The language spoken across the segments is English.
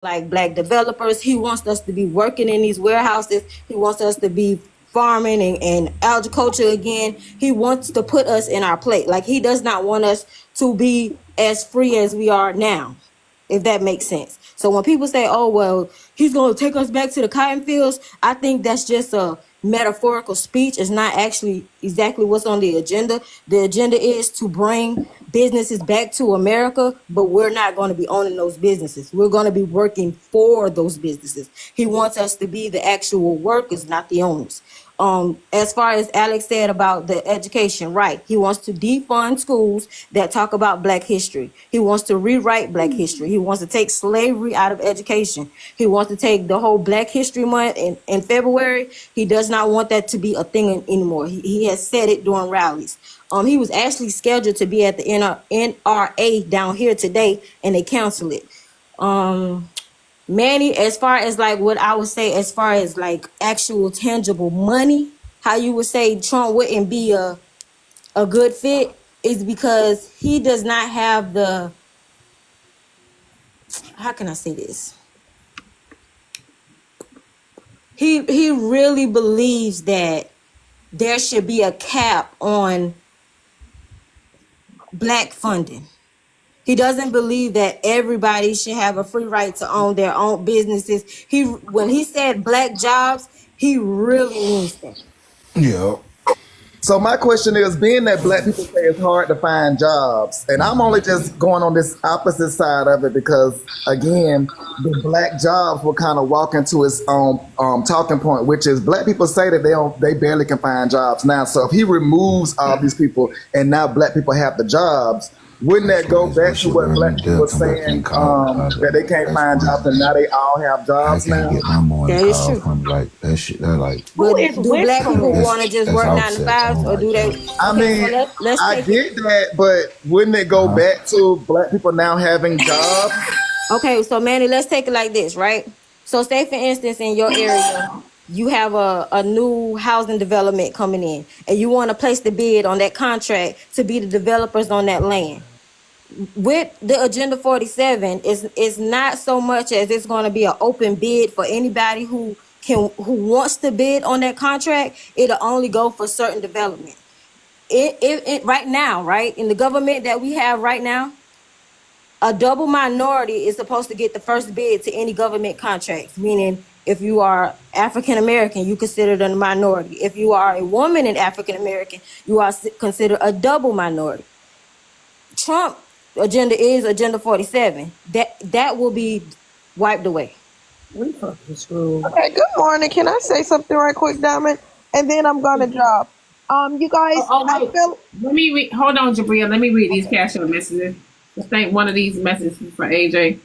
like black developers. He wants us to be working in these warehouses. He wants us to be farming and agriculture again. He wants to put us in our plate. Like he does not want us to be as free as we are now, if that makes sense. So when people say, oh, well, he's going to take us back to the cotton fields, I think that's just a metaphorical speech. It's not actually exactly what's on the agenda. The agenda is to bring businesses back to America, but we're not going to be owning those businesses. We're going to be working for those businesses. He wants us to be the actual workers, not the owners. As far as Alex said about the education, right? He wants to defund schools that talk about Black history. He wants to rewrite Black history. He wants to take slavery out of education. He wants to take the whole Black History Month in February. He does not want that to be a thing anymore. He has said it during rallies. He was actually scheduled to be at the NRA down here today, and they canceled it. Manny, as far as like what I would say, as far as like actual tangible money, how you would say Trump wouldn't be a good fit is because he does not have the, how can I say this? He really believes that there should be a cap on Black funding. He doesn't believe that everybody should have a free right to own their own businesses. When he said Black jobs, he really means that. Yeah. So my question is, being that Black people say it's hard to find jobs, and I'm only just going on this opposite side of it because, again, the Black jobs will kind of walk into its own talking point, which is Black people say that they barely can find jobs now. So if he removes all these people and now Black people have the jobs, wouldn't that go back to what Black people were saying, that they can't find jobs and now they all have jobs now? That is true. From like that shit. That like. But do Black people want to just work 9 to 5s, or do they? I mean, let's I get that, but wouldn't it go back to Black people now having jobs? Okay, so Manny, let's take it like this, right? So say for instance, in your area, you have a new housing development coming in, and you want to place the bid on that contract to be the developers on that land. With the Agenda 47, is not so much as it's going to be an open bid for anybody who wants to bid on that contract. It'll only go for certain development. It right now, right, in the government that we have right now, a double minority is supposed to get the first bid to any government contracts, meaning if you are African American, you considered a minority. If you are a woman in African American, you are considered a double minority. Trump agenda is Agenda 47. That will be wiped away. We fucking screwed. Okay, good morning. Can I say something right quick, Diamond? And then I'm gonna drop. You guys, I feel. Let me read. Hold on, Jabria. Let me read these cash app messages. I think one of these messages for AJ.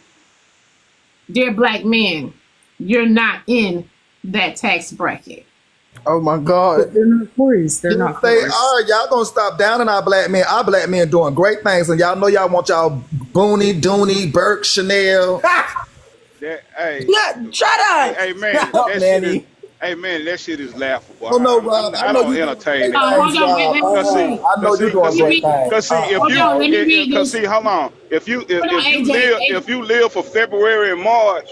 Dear Black men, you're not in that tax bracket. Oh my God. But they're not forced. They're not They forced. are. Y'all gonna stop downing our Black men. Our Black men doing great things, and y'all know y'all want y'all Booney, Dooney, Burke, Chanel. Hey, Shut up. hey, man, that shit is, hey man, that shit is laughable. Oh no, Rob. I don't entertain it. Hold on, wait, let me I know you're doing great things. Cause see, Hold on, let me read this. hold on. If you live for February and March,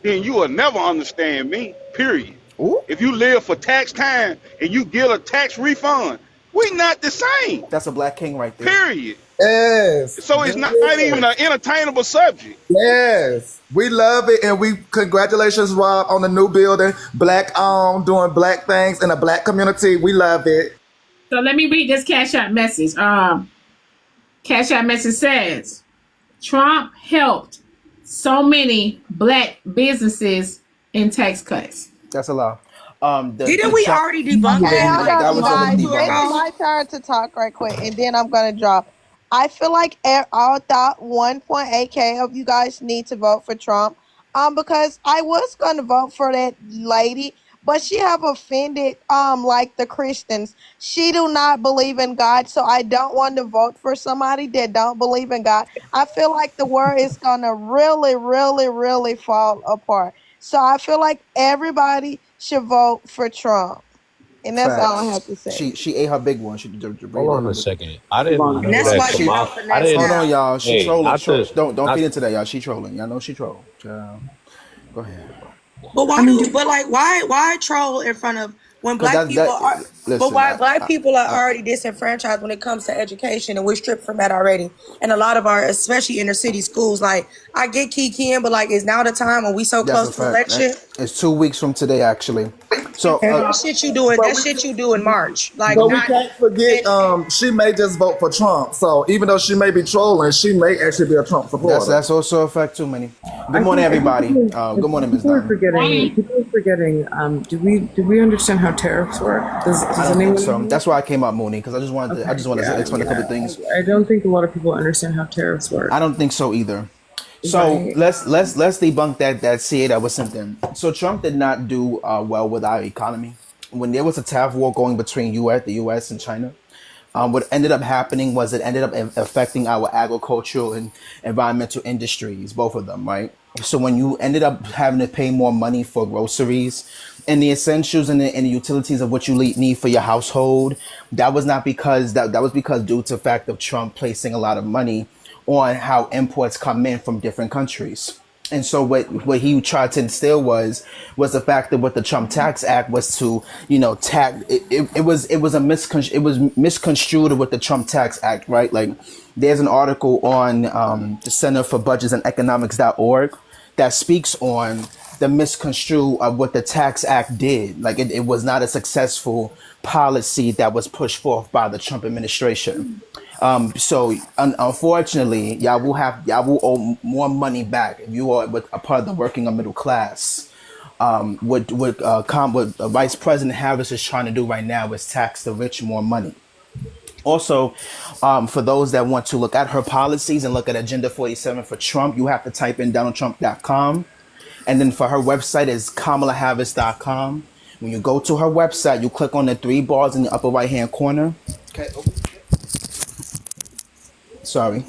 then you will never understand me. Period. Ooh. If you live for tax time and you get a tax refund, we not the same. That's a Black king right there. Period. Yes. So it's not even an entertainable subject. Yes. We love it, and we congratulations, Rob, on the new building. Black owned, doing Black things in the Black community. We love it. So let me read this cash app message. Cash app message says, Trump helped so many Black businesses in tax cuts. That's a lie. Didn't we already debunk Okay, hold that on, was you guys. already It's debunked. my turn to talk right quick, and then I'm gonna drop. I feel like all thought 1.8K of you guys need to vote for Trump. Because I was gonna vote for that lady, but she have offended like the Christians. She do not believe in God, so I don't want to vote for somebody that don't believe in God. I feel like the world is gonna really, really, really fall apart. So I feel like everybody should vote for Trump. And that's all I have to say. She ate her big one. Hold on a second. I didn't know And that's why that. she out for I next didn't. Hold on, y'all. She Hey, trolling. I just- Don't I- feed into that, y'all. She trolling. Y'all know she trolling. Go ahead. But why? But like, why troll in front of when black people are? Listen, but why black people are already disenfranchised when it comes to education, and we're stripped from that already. And a lot of our, especially inner city schools, like I get kikiing, but like, is now the time when we so close to election? It's 2 weeks from today, actually. So that shit you do in March. Like, but we can't forget, she may just vote for Trump. So even though she may be trolling, she may actually be a Trump supporter. That's also a fact too, Minnie. Good morning, everybody. Good morning, Ms. Dunn. People are forgetting. Do we understand how tariffs work? Does anyone? So that's why I came up, Mooney, because I just wanted to explain a couple of things. I don't think a lot of people understand how tariffs work. I don't think so either. So let's debunk that CA that was sent in. So Trump did not do well with our economy. When there was a tariff war going between the U.S. and China, what ended up happening was it ended up affecting our agricultural and environmental industries, both of them, right? So when you ended up having to pay more money for groceries and the essentials and the utilities of what you need for your household, that was not because that was because due to the fact of Trump placing a lot of money on how imports come in from different countries. And so what he tried to instill was the fact that what the Trump Tax Act was to, tax it was misconstrued with the Trump Tax Act, right? Like there's an article on the Center for Budgets and Economics.org that speaks on the misconstrue of what the Tax Act did. Like it was not a successful policy that was pushed forth by the Trump administration. So unfortunately, y'all will owe more money back if you are a part of the working or middle class. What Vice President Harris is trying to do right now is tax the rich more money. Also, for those that want to look at her policies and look at Agenda 47 for Trump, you have to type in DonaldTrump.com. And then for her website is KamalaHarris.com. When you go to her website, you click on the 3 bars in the upper right-hand corner. Okay. Sorry.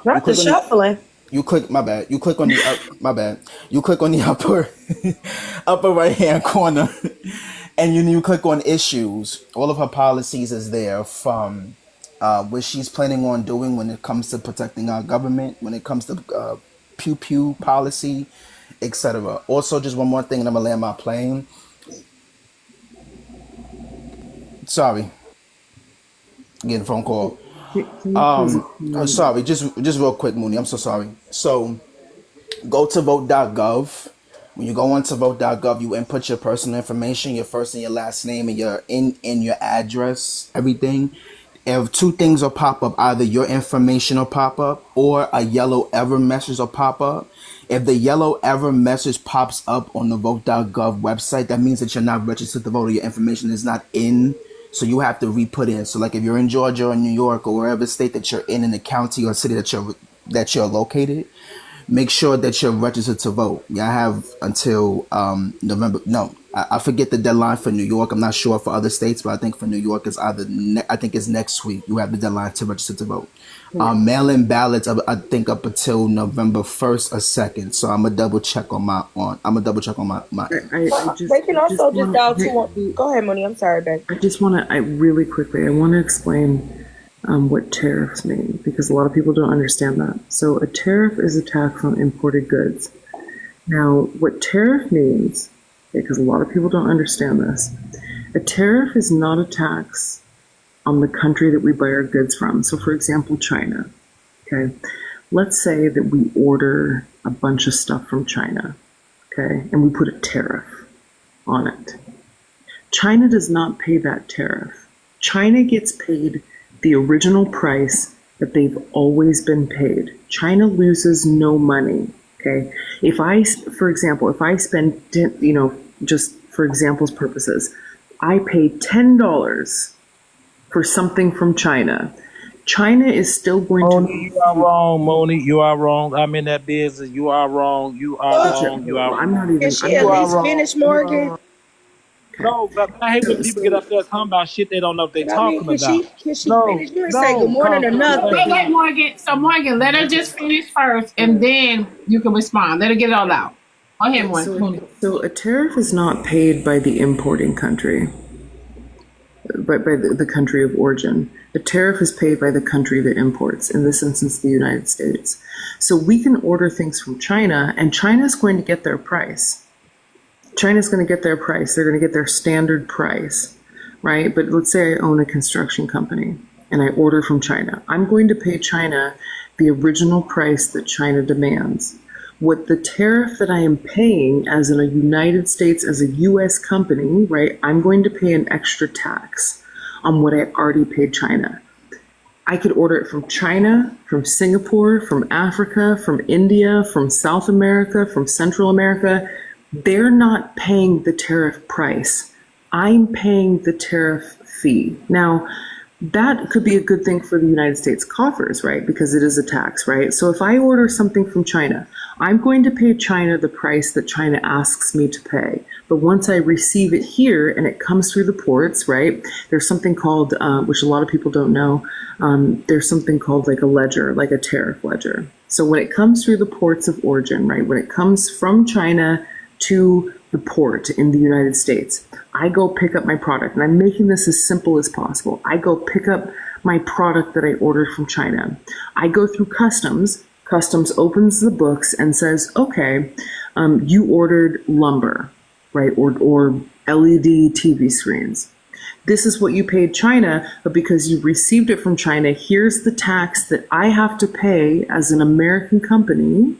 Not the shuffling. You click, my bad. You click on the, my bad. You click on the upper right-hand corner and you click on issues. All of her policies is there from what she's planning on doing when it comes to protecting our government, when it comes to pew policy, etc. Also, just one more thing and I'm going to land my plane. Sorry. Getting a phone call. Sorry, just real quick, Mooney. I'm so sorry. So go to vote.gov. When you go on to vote.gov, you input your personal information, your first and your last name, and your your address, everything. If 2 things will pop up, either your information will pop up or a yellow error message will pop up. If the yellow error message pops up on the vote.gov website, that means that you're not registered to vote or your information is not in. So you have to re-put in. So like if you're in Georgia or New York or wherever state that you're in the county or city that you're located, make sure that you're registered to vote. I have until November. No, I forget the deadline for New York. I'm not sure for other states, but I think for New York it's I think it's next week. You have the deadline to register to vote. Mail-in ballots, I think up until November 1st or 2nd. So I'm gonna double check on my. They can also just dial 2. Go ahead, Moni. I'm sorry, babe. Really quickly, I want to explain what tariffs mean because a lot of people don't understand that. So a tariff is a tax on imported goods. Now, what tariff means, because a lot of people don't understand this, a tariff is not a tax on the country that we buy our goods from. So for example, China, okay? Let's say that we order a bunch of stuff from China, okay? And we put a tariff on it. China does not pay that tariff. China gets paid the original price that they've always been paid. China loses no money, okay? If I spend, just for example's purposes, I pay $10 for something from China. China is still going to... You are wrong, Moni. You are wrong. I'm in that business. You are wrong. You are wrong. You are wrong. I'm not even... Can she at least finish, Morgan? No, but I hate when people get up there talking about shit they don't know what they're talking about. Can she finish? You say good morning or nothing. Wait, Morgan. So, Morgan, let her just finish first, and then you can respond. Let her get it all out. Go ahead, Morgan. So a tariff is not paid by the importing country. by the country of origin. A tariff is paid by the country that imports, in this instance, the United States. So we can order things from China, and China's going to get their price. China's going to get their price. They're going to get their standard price, right? But let's say I own a construction company and I order from China. I'm going to pay China the original price that China demands. What the tariff that I am paying as in a United States, as a US company, right, I'm going to pay an extra tax on what I already paid China. I could order it from China, from Singapore, from Africa, from India, from South America, from Central America. They're not paying the tariff price. I'm paying the tariff fee. Now, that could be a good thing for the United States coffers, right? Because it is a tax, right? So if I order something from China, I'm going to pay China the price that China asks me to pay. But once I receive it here and it comes through the ports, right, there's something called, which a lot of people don't know, there's something called like a ledger, like a tariff ledger. So when it comes through the ports of origin, right, when it comes from China to the port in the United States, I go pick up my product, and I'm making this as simple as possible. I go pick up my product that I ordered from China. I go through customs. Customs opens the books and says, okay, you ordered lumber, right, or LED TV screens. This is what you paid China, but because you received it from China, here's the tax that I have to pay as an American company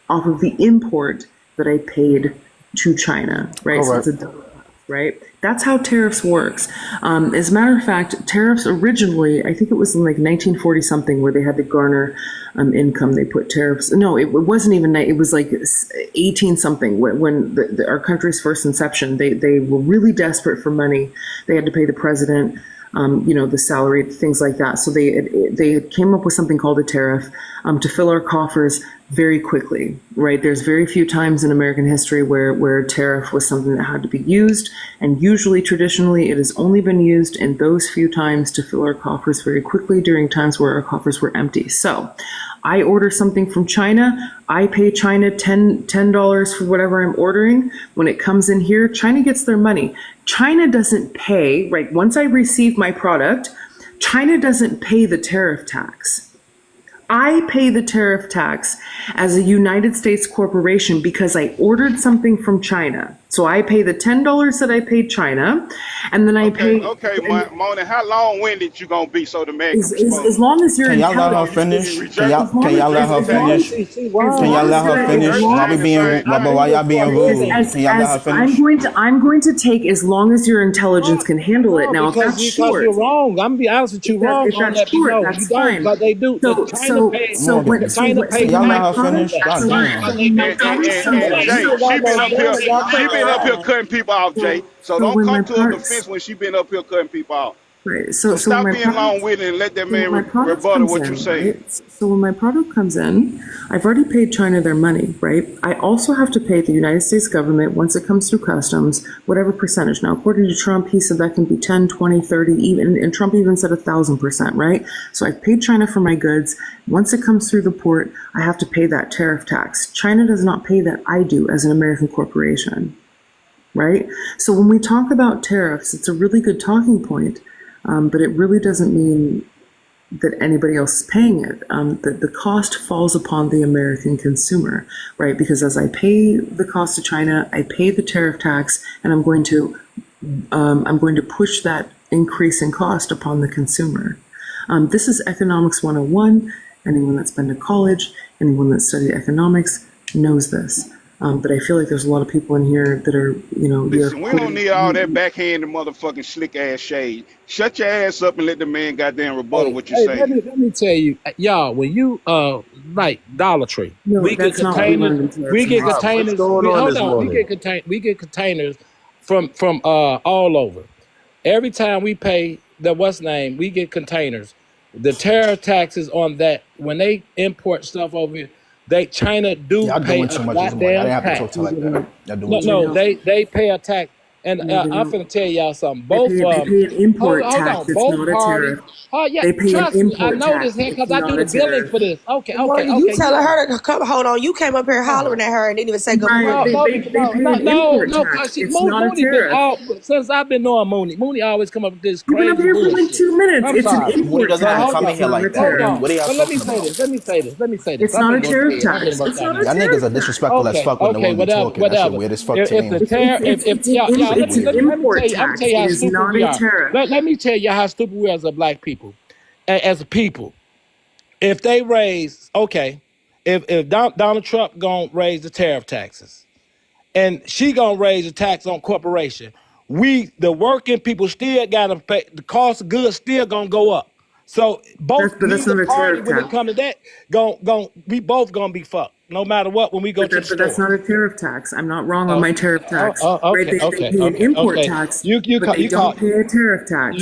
off of the import that I paid to China, right? So it's a double tax, right? That's how tariffs works. As a matter of fact, tariffs originally, I think it was in like 1940 something where they had to garner income. They put tariffs. No, it wasn't even. It was like 18 something when our country's first inception. They were really desperate for money. They had to pay the president, the salary, things like that. So they came up with something called a tariff to fill our coffers very quickly, right? There's very few times in American history where tariff was something that had to be used, and usually, traditionally, it has only been used in those few times to fill our coffers very quickly during times where our coffers were empty. So I order something from China, I pay China $10 for whatever I'm ordering. When it comes in here, China gets their money. China doesn't pay, right? Once I receive my product, China doesn't pay the tariff tax. I pay the tariff tax as a United States corporation because I ordered something from China. So I pay the $10 that I paid China, and then I pay. Okay, Mona, how long-winded you gonna be so the man can respond? As long as you're Can y'all let her finish? Can y'all let her finish? Can y'all let her finish? While y'all being rude, can y'all let her finish? I'm going to take as long as your intelligence can handle it. Now, if that's short, you're wrong. I'm gonna be honest with you, wrong. If that's short, that's fine. But they do. So when China pays. Y'all let her finish. She been up here cutting people off, Jay. So don't come to her defense when she been up here cutting people off. Right. So stop being long-winded and let that man rebuttal what you say. Right? So when my product comes in, I've already paid China their money, right? I also have to pay the United States government, once it comes through customs, whatever percentage. Now, according to Trump, he said that can be 10, 20, 30, even, and Trump even said 1,000%, right? So I've paid China for my goods. Once it comes through the port, I have to pay that tariff tax. China does not pay that. I do as an American corporation, right? So when we talk about tariffs, it's a really good talking point. But it really doesn't mean that anybody else is paying it. The cost falls upon the American consumer, right? Because as I pay the cost to China, I pay the tariff tax, and I'm going to push that increase in cost upon the consumer. This is Economics 101. Anyone that's been to college, anyone that's studied economics knows this. But I feel like there's a lot of people in here that are, Listen, we don't need all that backhanded motherfucking slick ass shade. Shut your ass up and let the man goddamn rebuttal what you say. Let me tell you, y'all, when you like Dollar Tree, we get containers. We get containers from all over. Every time we pay we get containers. The tariff taxes on that when they import stuff over here. China do pay a goddamn tax. No, they pay a tax And No, they I'm don't. finna tell y'all something. They Both pay, they pay an hold, import hold tax. on, It's both not a parties. tariff. Oh yeah, They pay an trust me, I import know tax. this here It's because I not do a the billing tariff. for this. Okay, okay, Morgan, you okay. telling her to come. Hold on, you came up here hollering at her and didn't even say good Right. No, morning. no, They no, pay no, an no, import no, tax. cause she It's not a Mooney been tariff. out since I've been knowing Mooney. Mooney always come up with this You've been up crazy here for like bullshit. 2 minutes. I'm It's an sorry. Mooney import doesn't Now even tax. hold come in on, It's here not a like that. hold tariff. on. What are y'all But let me talking say this. about? Let me say this. Let me say this. It's I've not been a doing tariff this. I've been tax. about It's not 9 a years. Y'all niggas tariff are tax. disrespectful as Okay, fuck when the okay, women whatever, talking. That shit whatever. weird as fuck to If me. the tariff, y'all, Shit let me It's an weird. let me tell import you, I'm gonna tell tax. you It how is stupid not we a are. tariff. Let me tell you how stupid we are as a black people, as a people. If they raise, okay, if Donald Trump gonna raise the tariff taxes, and she gonna raise the tax on corporation, we the working people still gotta pay. The cost of goods still gonna go up. So both But that's neither not a party tariff when it tax. come to that, we both gonna be fucked no matter what when we go to the But that's store. not a tariff tax. I'm not wrong on Oh, my tariff tax. Right? okay, They okay, pay an okay, import okay. tax, You but call they you call don't pay a tariff tax.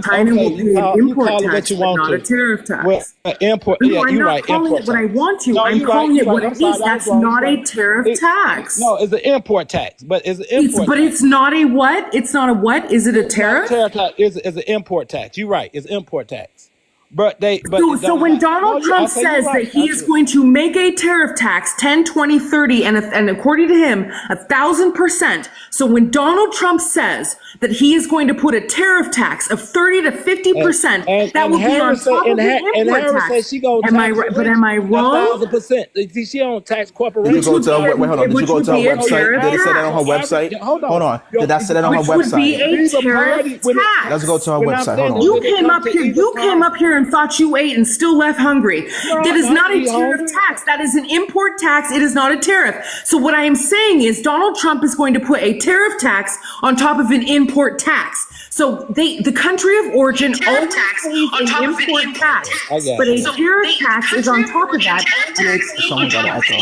China okay. will pay an You import call it what tax, you but want not a to. tariff Well, tax. import. No, Yeah, I'm you're not right. calling Import it what I tax. want to. No, I'm you're right. calling You're it right. what I'm it sorry. is. I was That's wrong. You're not right. a tariff tax. No, it's an import tax, but it's an It's import but tax. it's not a what? It's not a what? Is it a It's not a tariff? tariff tax. It's an import tax. You're right. It's import tax. But So, it so don't when have. No, Donald I Trump say you're says that right. he is going to make a tariff tax 10, 20, 30, and according to him, 1,000%. So when Donald Trump says that he is going to put a tariff tax of 30 to And 50%, that and will be on Harris said top of the and import Harris said tax. she gonna Am I tax the right? But rich am I wrong? 1,000%. She don't tax Did you Which go corporations. would to be her? Wait, hold on. Did you which go would to her be a website? tariff Did it say that on tax. her website? Hold Hold on. on. Did that say that on her Which would be website? a Either tariff party when it Let's go tax. to her when I'm website. Hold saying on. when it comes to either You came party. up here and thought you ate and still left hungry. No, That is not not to a be tariff hungry. tax. That is an import tax. It is not a tariff. So what I am saying is Donald Trump is going to put a tariff tax on top of an import tax. So the country of origin always pays an import tax. I got But a you. tariff tax is on top of that. And Someone got an echo.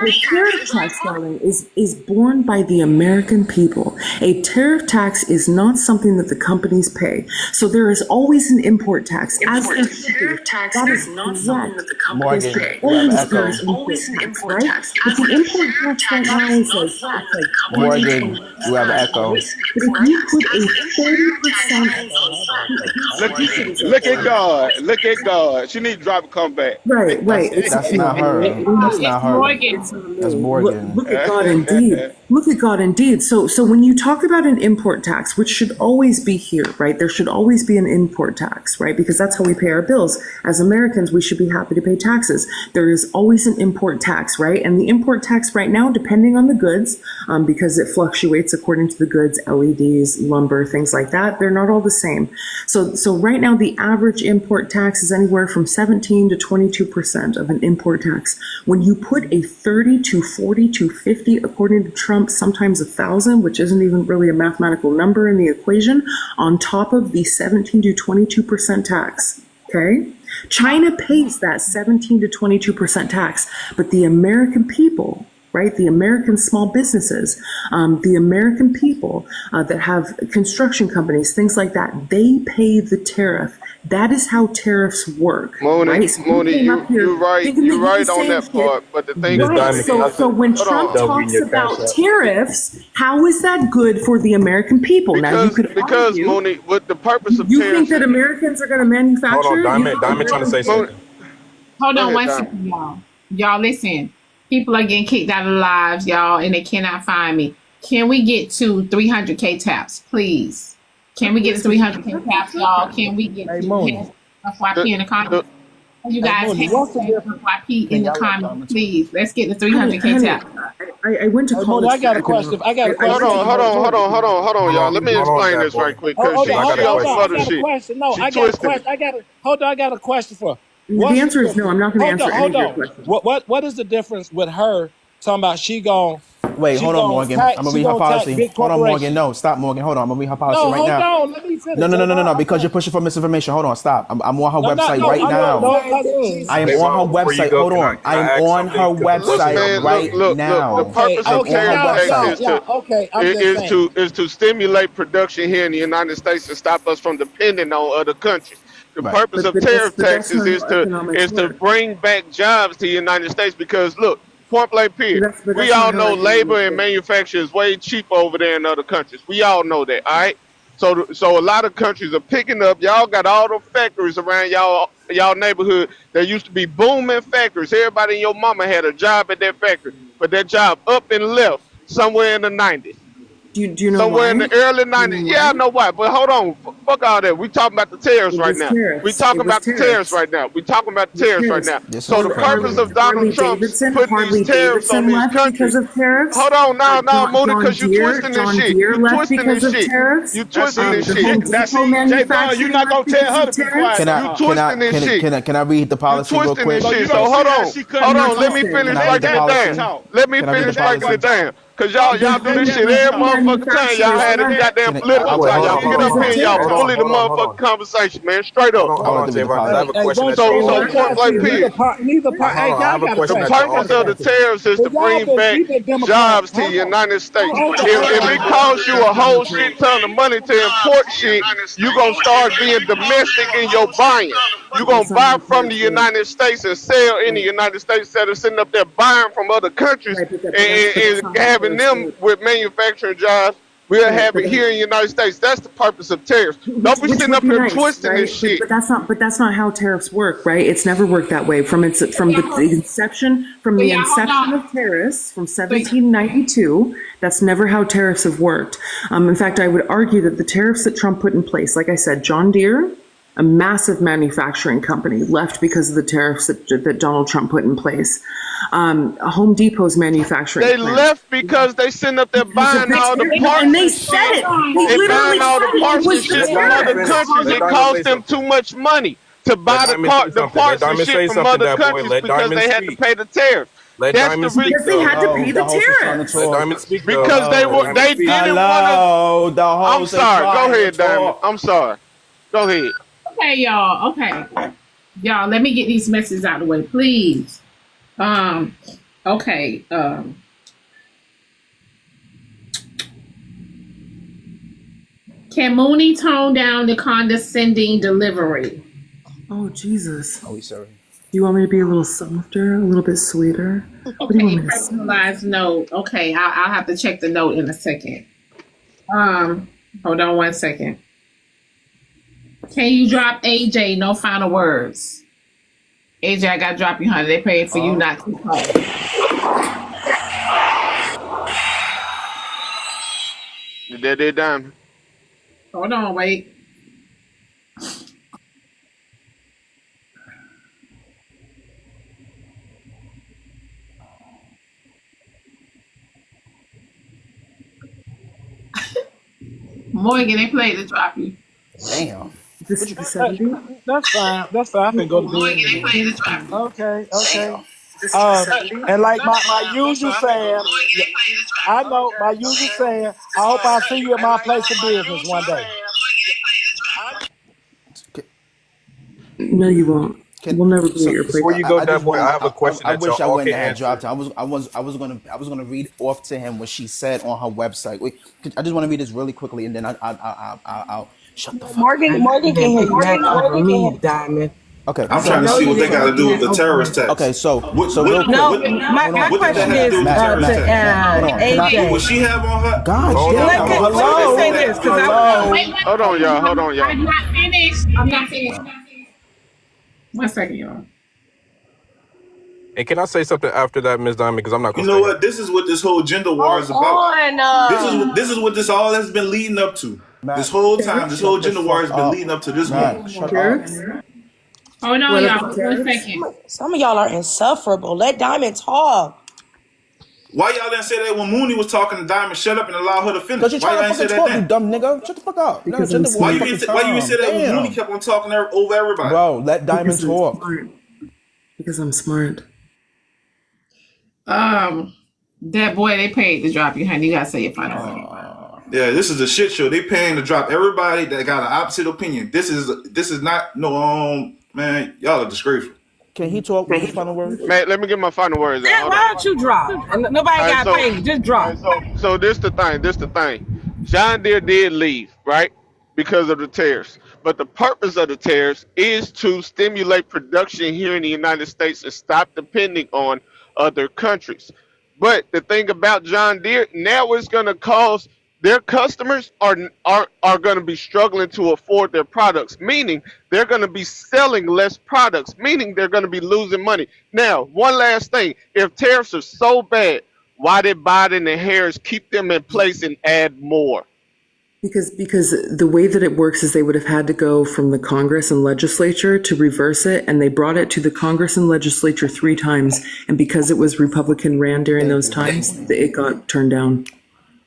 a tariff tax, darling, is borne by the American people. A tariff tax is not something that the companies pay. So there is always an import tax. As there should be. That is not something that the companies Morgan, pay. you have Always there echo. is always an import tax, right? But the import tax right now is like Morgan, you have echo. But if you put a 30%, Look at God. Look at God. She need to drop and come back. right, That's not her. That's It's not her. Morgan. That's Look, Morgan. look at God indeed. Look at God indeed. So when you talk about an import tax, which should always be here, right? There should always be an import tax, right? Because that's how we pay our bills. As Americans, we should be happy to pay taxes. There is always an import tax, right? And the import tax right now, depending on the goods, because it fluctuates according to the goods, LEDs, lumber, things like that, they're not all the same. So right now, the average import tax is anywhere from 17 to 22% of an import tax. When you put a 30 to 40 to 50, according to Trump, sometimes 1,000, which isn't even really a mathematical number in the equation, on top of the 17 to 22% tax, okay? China pays that 17 to 22% tax, but the American people, right? The American small businesses, the American people that have construction companies, things like that, they pay the tariff. That is how tariffs work, Moni, right? So Moni, you're right. You're right on that shit. part. But the thing Miss is, Diamond, So when hold Trump on. Don't give talks your cash about app. tariffs, how is that good for the American people? Now you could Because argue, Moni, with the purpose of you think tariffs, that Americans are going to manufacture? Hold on, You Diamond. think Diamond trying to say Americans- something. Hold Go on ahead, one Dom. second, y'all. Y'all listen. People are getting kicked out of lives, y'all, and they cannot find me. Can we get to 300K taps, please? Can we get to 300K taps, y'all? Can we get Hey, to Mooney. FYP in the comments? You guys Mooney, have what's the to difference? FYP in the comments, please. Let's get to 300K Honey, taps. I went to Hey, college. Mooney, I got for a question. I got a I Hold question. on, hold on, hold on, hold on, hold on, y'all. Let me Hold on, explain that this boy. right quick, Oh, cause hold she on, I got hold a on, on hold some on. I other got a shit. question. No, She I got a twisted it. question. Hold on, I got a question for her. The What's answer is no. I'm not going to answer any of your on. questions. What is the difference with her talking about Wait, hold on, Morgan. I'm gonna she read her gonna tax policy. big Hold on, Morgan. corporations? No, stop, Morgan. Hold on. I'm gonna read her policy No, right hold now. on. Let me finish. No. Because you're pushing for misinformation. Hold on, stop. I'm on her website right now. I am Hey, on Bob, her before you website. go, Hold on. can I am I ask on her something? 'Cause Look, website man, right look. The now. Okay, purpose of I'm on her tariff tax website. okay. I'm just saying. is to stimulate production here in the United States and stop us from depending on other countries. The Right. purpose of But tariff that's taxes not how economics is to work. bring back jobs to the United States because look, Point blank period. But We that's all not how know I view labor it. and manufacture is way cheaper over there in other countries. We all know that, all right? So a lot of countries are picking up. Y'all got all the factories around y'all neighborhood. There used to be booming factories. Everybody in your mama had a job at that factory, but that job up and left somewhere in the 90s. Do you know Somewhere in why? the early Do you 90s. know Yeah, I why? know why. But hold on. Fuck all that. We talking about the tariffs It right was now. We tariffs. talking It was about the tariffs tariffs. right now. We talking about It the was tariffs right tariffs. now. This So is the crazy. purpose of Donald Trump's putting these Harley tariffs on Davidson these left because countries. of tariffs. Hold on, no, Moody, because you twisting this John shit. Deere You left twisting because this of shit. tariffs. You Now twisting see, this The shit. Home now Depot see, J Bond, you're manufacturing not left gonna tell because her of to be quiet, tariffs. Can You I uh-uh. can I twisting this can I, shit. can I can I read the You policy real twisting this quick? So you shit. don't So see hold how on. she Hold cutting I'm you not on. Let off? me twisted. finish Can I Let read breaking the it that woman down. policy? talk. Let me Can I read the finish Let that breaking woman it policy? down. talk. Cause The y'all do this Let Home shit that woman every Depot talk. motherfucking time. Y'all manufacturers had a left goddamn Can I, political Wait, time. hold Y'all on, hold get on, because up hold of here on, and y'all hold on, tariffs. bully the hold on, hold motherfucking on, conversation, man. Straight up. hold I want on, to read the Javon, 'cause I policy. have a Hey, question both at your So hey, all so both can point sides answer. blank see period. neither part. Hey, Hold on, I y'all have a got it The question straight. at your Y'all all got purpose it can of the straight. answer. tariffs is But to y'all bring been back we've been Democrat. jobs to the Hold on. United States. Hold on, hold If on. it costs you a whole shit ton of money to import shit, you gonna start being domestic in your buying. You gonna That's not buy how from the tariffs work. United States and sell in the Right. United States instead of sitting up there buying from other countries Right. But that's and not how having tariffs them work. with manufacturing jobs. We'll Right. have it here in the United States. That's the purpose of tariffs. Don't be Which sitting would up be here nice, twisting this right? shit. But that's not how tariffs work, right? It's never worked that way. From Y'all, the inception but y'all, hold of on. tariffs from But 1792. That's never how tariffs have worked. In fact, I would argue that the tariffs that Trump put in place, like I said, John Deere, a massive manufacturing company, left because of the tariffs that Donald Trump put in place. Home Depot's manufacturing They plant, left because they sitting up there because of buying the all the tariff, and parts they and said shit. it. They They literally buying all said the it. It parts and was the shit Let from Diamond other tariffs. finish. countries. Let It Diamond cost say them something. too much money to Let buy Diamond say the something. Let parts and Diamond shit say from something, other that boy. countries Let because Diamond they had to speak. pay the tariff. Let That's Diamond the speak, Because they though. had to Hello, pay the the host is trying to tariffs. Let talk. Diamond speak, though. because they Let Hello, were Diamond they speak. didn't want to. hello, the I'm host is sorry. Go trying to ahead, Diamond. talk. I'm sorry. Go ahead. okay, y'all. Okay, y'all. Let me get these messages out of the way, please. Um. Okay. Can Mooney tone down the condescending delivery? Oh, Jesus. Are we sorry? Do you want me to be a little softer, a little bit sweeter? What do you want Okay, me to say? personalized note. Okay, I'll have to check the note in a second. Hold on one second. Can you drop AJ? No final words. AJ, I gotta drop you, honey. They paid for you not to talk. That they Diamond. Hold on, wait. Morgan, they played to drop you. Damn. This is the 70s? That's fine. That's fine. I can go to Morgan, bed they anyway. played to drop you. Okay, okay. Damn. This is the 70s? And like my usual saying, I know my usual saying, I hope I see you at my place of business one day. No, you won't. Can We'll never be at so, your so place. Before you go, I just that boy, I want have a question I that y'all wish I all wouldn't can have answer. dropped her. I was gonna read off to him what she said on her website. Wait, I just want to read this really quickly and then I'll shut the fuck up. Morgan can hear you now over me, Diamond. Okay, I'm I trying to know see you what they didn't got hear to do with that the over me. terrorist tax. okay. So What so what real quick, No, what hold my on, what does that question have to is do with the terrorist to tax? hold on. Can I? What AJ. she have on her? God Hold What, on, Let damn. hold me on, let me Diamond. say Hello, this because hello. Hold on, y'all. Hold on, y'all. I'm not finished. I'm not finished. 1 second, y'all. And can I say something after that, Miss Diamond? Because I'm not you gonna know stay here. what? This is what this whole gender war hold is about. on. This is what this all has been leading up to. This Matt, whole time, this Tariffs? whole shut the gender war fuck has been up. leading up to this Matt, moment. shut up. Tariffs? Hold on, What y'all. about One tariffs? second. Some of y'all are insufferable. Let Diamond talk. Why y'all didn't say that when Mooney was talking to Diamond? Shut up and allow her to Cause finish. you're Why trying y'all to didn't say fucking that talk, you then? dumb nigga. Shut the fuck up. No, Because shut I'm the one smart. fucking Why you didn't say time. that when Mooney Damn, kept on talking over everybody? bro. Let Diamond Because I'm talk. smart. Because I'm smart. That boy, they paid to drop you, honey. You gotta say your final word. Yeah, this is a shit show. They paying to drop everybody that got an opposite opinion. This is not no man. Y'all are disgraceful. Can he talk with his final words? Man, let me get my final words out. Dad, Hold why on. don't you drop? And nobody All right, got paid. Just drop. so this the thing. This the thing. John Deere did leave, right? Because of the tariffs. But the purpose of the tariffs is to stimulate production here in the United States and stop depending on other countries. But the thing about John Deere, now it's going to cause their customers are going to be struggling to afford their products, meaning they're going to be selling less products, meaning they're going to be losing money. Now, one last thing. If tariffs are so bad, why did Biden and Harris keep them in place and add more? Because the way that it works is they would have had to go from the Congress and legislature to reverse it, and they brought it to the Congress and legislature 3 times, and because it was Republican ran during those times, it got turned down.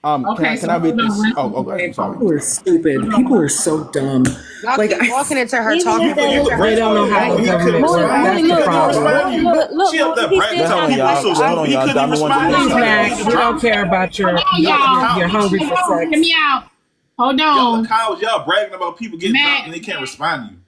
Can I read this? Okay, sorry. People are stupid. People are so dumb. Y'all Like, keep walking into her Even talking. if they look- They don't know how the government works. That's the problem. Look, She up there he bragging, still telling sounded people like- so Hold on, he y'all. couldn't Diamond even wants to respond. do Please, Max, we don't care about your, you're hungry for sex. Hear me out. Hold Y'all on. the cows, y'all bragging about people getting Matt. dropped and they can't respond to you.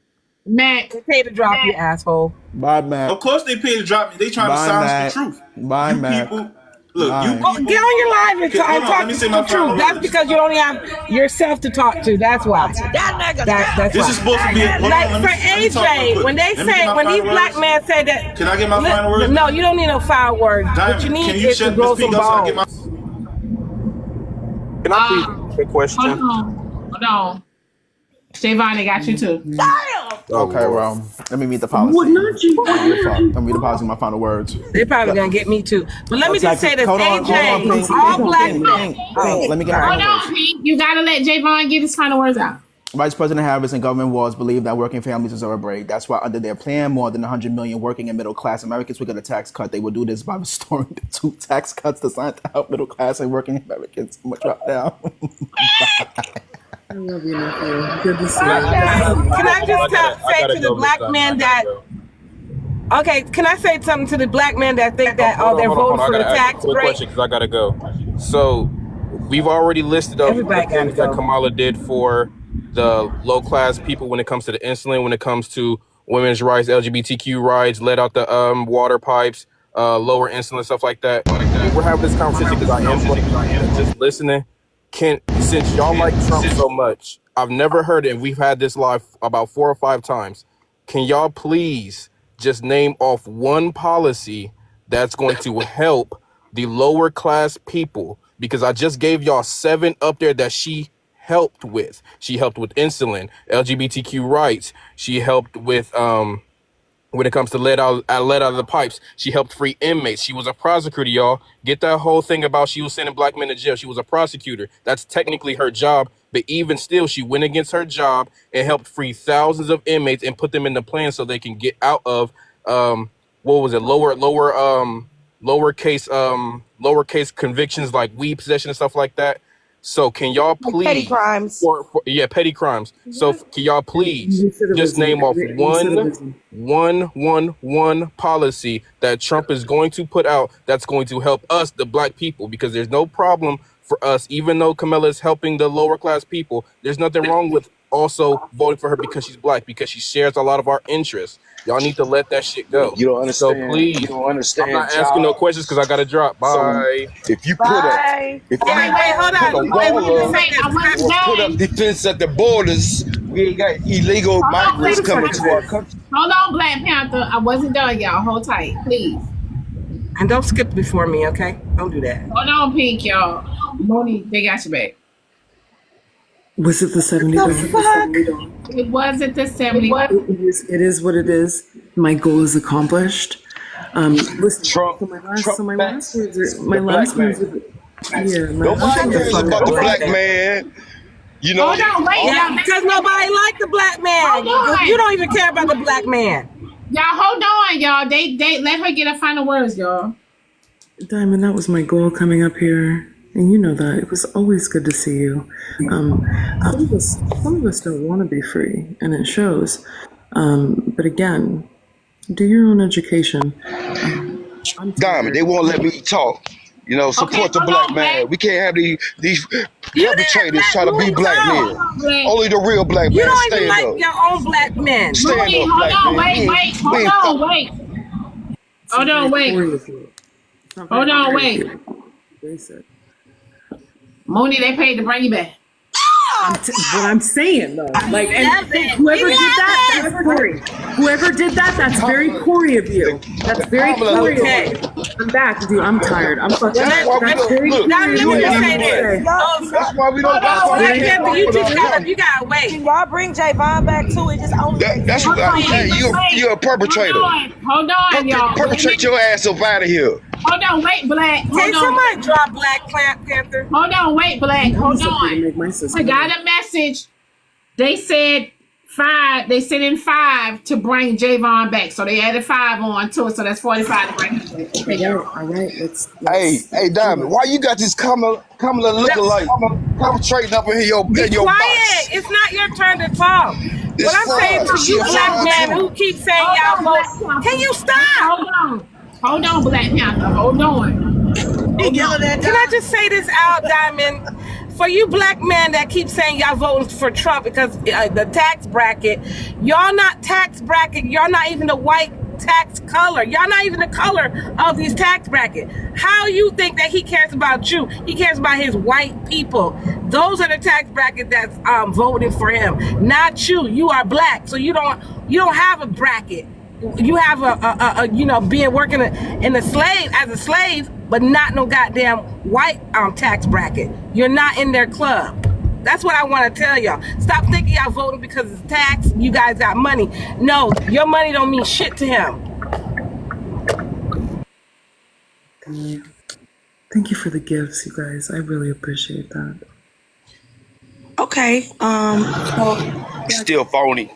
Matt, They pay to drop you, asshole. Bye, Matt. Of course they pay to drop me. They trying to Bye, silence Matt. the truth. Bye, You Matt. people, look, Bye. you Oh, people. get on your live and Okay, talk, hold on, let talk me the say my final truth. That's words. because you only have yourself to talk to. That's why. That's This why. is supposed to be a, hold on, Like let for me talk real AJ, quick. when they Let me get say, my when these final black words. men say that. Can I get my final words? No, you don't need no final words. What Diamond, you can need you is to shut grow the speak some up so I get my balls. Can I please ask a question? hold on. Javon, they got you too. Okay, well, let me read the policy. What not you? Let me read the policy. My final words. They probably gonna get me too. But let me just say this, Hold on, AJ, Pink. all black Pink, men. Pink. Let me get my Hold final words. on, Pete. You gotta let Javon get his final words out. Vice President Harris and government walls believe that working families deserve a break. That's why under their plan, more than 100 million working and middle class Americans will get a tax cut. They will do this by restoring the 2 tax cuts designed to help middle class and working Americans. I'm gonna drop down. I love you, nephew. Good to see Can I just say gotta to the go, black Miss men Diamond. I that, gotta okay, can I say something to the black men that think that, Hold on, they're hold on, voting hold for on. the I gotta ask tax a quick break? question because I gotta go. So we've already listed off Everybody the things gotta that go. Kamala did for the low class people when it comes to the insulin, when it comes to women's rights, LGBTQ rights, let out the water pipes, lower insulin, stuff like that. And we're having this conversation because I am black, just listening. Since y'all like Trump so much, I've never heard it, and we've had this live about 4 or 5 times. Can y'all please just name off one policy that's going to help the lower class people? Because I just gave y'all 7 up there that she helped with. She helped with insulin, LGBTQ rights. She helped with when it comes to let out of the pipes. She helped free inmates. She was a prosecutor, y'all. Get that whole thing about she was sending black men to jail. She was a prosecutor. That's technically her job. But even still, she went against her job and helped free thousands of inmates and put them in the plan so they can get out of lowercase convictions like weed possession and stuff like that. So can y'all please Petty crimes. petty crimes. So can y'all please just name off one policy that Trump is going to put out that's going to help us, the black people, because there's no problem for us, even though Kamala is helping the lower class people. There's nothing wrong with also voting for her because she's black, because she shares a lot of our interests. Y'all need to let that shit go. You don't understand. So please, You don't understand. I'm not asking no questions because I gotta drop. Bye. So if you put up, if you Wait, hold put a on. wall Wait, up, or put up defense at the borders, we ain't got illegal migrants coming to our country. Hold on, Black Panther. I wasn't done, y'all. Hold tight, please. And don't skip before me, okay? Don't do that. Hold on, Pink, y'all. Moni, they got you back. Was it the 70? It wasn't the 70. It is what it is. My goal is accomplished. Listen, Trump, so my last words are, the black man. Nobody cares about the black man. You know, Hold on, wait, y'all. Because nobody likes the black man. Hold on. You don't even care about the black man. Y'all, hold on, y'all. They let her get her final words, y'all. Diamond, that was my goal coming up here. And you know that. It was always good to see you. Some of us don't want to be free, and it shows. But again, do your own education. Diamond, they won't let me talk. You know, support the black man. We can't have these perpetrators try to be black men. Only the real black You man don't even stand like up. your own black men. Stand Moni, up, hold black on, man. wait. Hold on, wait. Moni, they paid to bring you back. What I'm saying though, like, and whoever did that, that's Corey. Whoever did that, that's very Corey of you. That's very Corey of you. I'm back, dude. I'm tired. I'm fucking. That's why we don't look. Now let me just say this. That's why we don't. You gotta wait. Can y'all bring Javon back too? It just only. That's what. Hey, you're a perpetrator. Hold on, y'all. Perpetrate your ass up out of here. Hold on, wait, Black. Can somebody drop Black Panther? Hold on, wait, Black. Hold on. I got a message. They said 5. They sent in 5 to bring Javon back. So they added 5 on to it. So that's 45 to bring him back. Okay, all right. Let's Hey, Diamond, why you got this Kamala looking like perpetrating up in your Be in your quiet. box? It's not your turn to talk. What I'm saying to you, Black man, who keeps saying y'all vote, can you stop? Hold on, Black Panther. Hold on. Can I just say this out, Diamond? For you black men that keep saying y'all voting for Trump because the tax bracket, y'all not tax bracket, y'all not even the white tax color. Y'all not even the color of these tax bracket. How you think that he cares about you? He cares about his white people. Those are the tax bracket that's voting for him, not you. You are black, so you don't have a bracket. You have a being working in a slave as a slave, but not no goddamn white tax bracket. You're not in their club. That's what I want to tell y'all. Stop thinking y'all voting because it's tax. You guys got money. No, your money don't mean shit to him. Thank you for the gifts, you guys. I really appreciate that. Okay. Still phony.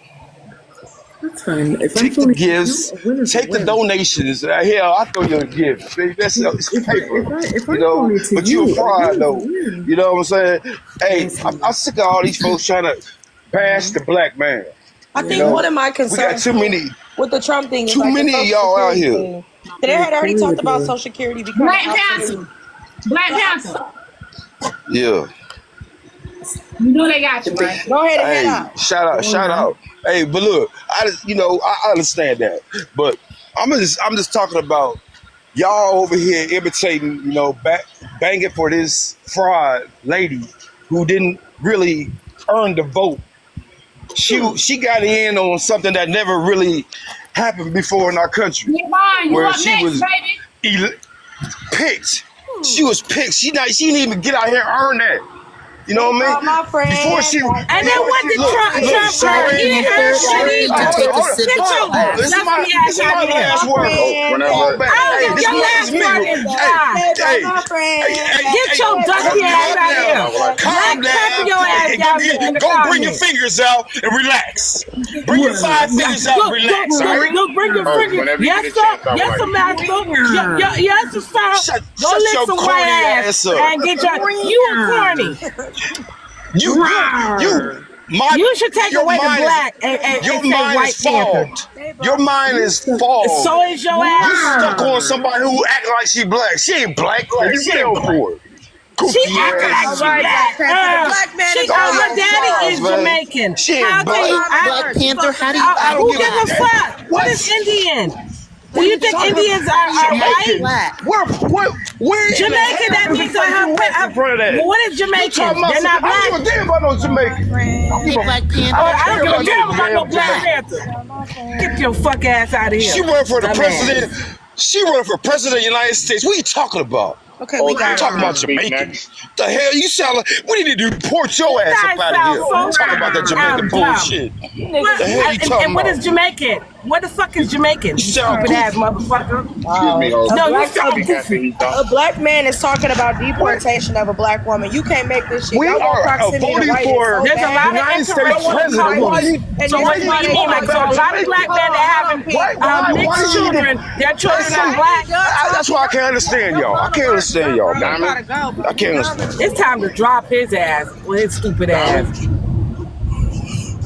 That's fine. If Take the gifts, take the donations. Hell, I throw you a gift. Baby, that's paper. You know, but you a fraud though. You know what I'm saying? Hey, I'm sick of all these folks trying to bash the black man. I think one of my concerns we got too many with the Trump thing is too like many the of Social y'all out Security here. thing. They had already talked about Social Security because Black Panther. Black Panther. Yeah. You know they got you, right? Go ahead and Hey, head out. shout out. Hey, but look, I understand that, but I'm just talking about y'all over here imitating, banging for this fraud lady who didn't really earn the vote. She got in on something that never really happened before in our country, where she was picked. She was picked. She didn't even get out here and earn that. You know what I mean? My friend. Before she, and then what did Trump he didn't earn shit either. This is my last word. Your last word is get your dusty ass out here. Calm down. Your ass down. Go bring your fingers out and relax. Bring your 5 fingers out and relax. Go bring your fingers. Yes, sir. Yes, sir, master. Yes, sir. Go lick some white ass and get your. You are corny. You should take away the black and your say mind white is fogged. Your mind is fogged. So is your ass. You stuck on somebody who act like she black. She ain't black. She ain't poor. She act like she black. Her daddy is Jamaican. She ain't black. Black Panther. How do you? Who gives a fuck? What is Indian? Do you think Indians are white? Where Jamaican, that means what is Jamaican? They're not black. I don't give a damn about no Jamaican. Black Panther. I don't give a damn about no Black Panther. Get your fuck ass out of here. She running for the president. She running for president of the United States. What are you talking about? Okay, we got talking about Jamaicans. The hell you sound like? We need to deport your ass up out of here. Talking about that Jamaican bullshit. The hell you talking about? And what is Jamaican? What the fuck is Jamaican? Stupid ass motherfucker. No, you sound goofy. A black man is talking about deportation of a black woman. You can't make this shit. We are voting for there's a lot of United States president. So what do you mean? Like, so a lot of black men that having mixed children, their children are black. That's why I can't understand y'all. I can't understand y'all, Diamond. I can't understand. It's time to drop his ass with his stupid ass.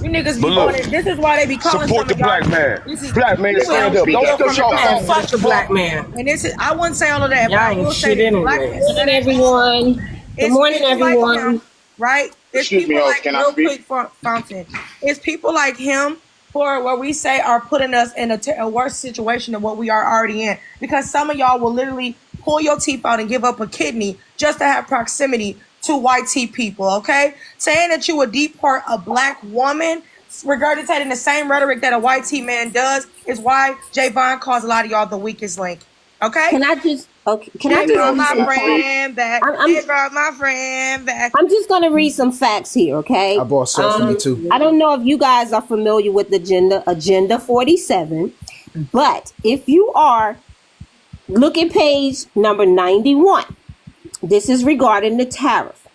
You niggas be going in. This is why they be calling support the black man. Black man, stand up. Don't let y'all fuck the black man. And this is, I wouldn't say all of that. Y'all ain't shit anyway. Good morning, everyone. Good morning, everyone. Like, right? It's people like real quick Fountain. It's people like him who are where we say are putting us in a worse situation than what we are already in. Because some of y'all will literally pull your teeth out and give up a kidney just to have proximity to white people, okay? Saying that you would deport a black woman, regurgitating the same rhetoric that a white man does, is why Javon calls a lot of y'all the weakest link, okay? Can I just my friend back. They brought my friend back. I'm just gonna read some facts here, okay? I bought salt for me too. I don't know if you guys are familiar with the Agenda 47, but if you are, look at page number 91. This is regarding the tariff.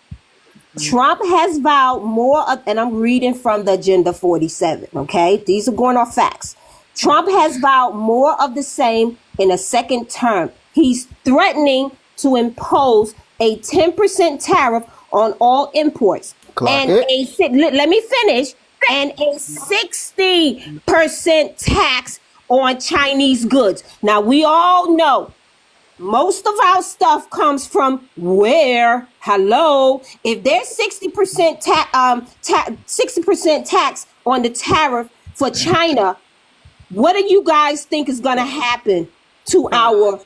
Trump has vowed more of, and I'm reading from the Agenda 47, okay? These are going off facts. Trump has vowed more of the same in a second term. He's threatening to impose a 10% tariff on all imports. Let me finish. And a 60% tax on Chinese goods. Now, we all know most of our stuff comes from where? Hello. If there's 60% 60% tax on the tariff for China, what do you guys think is going to happen to our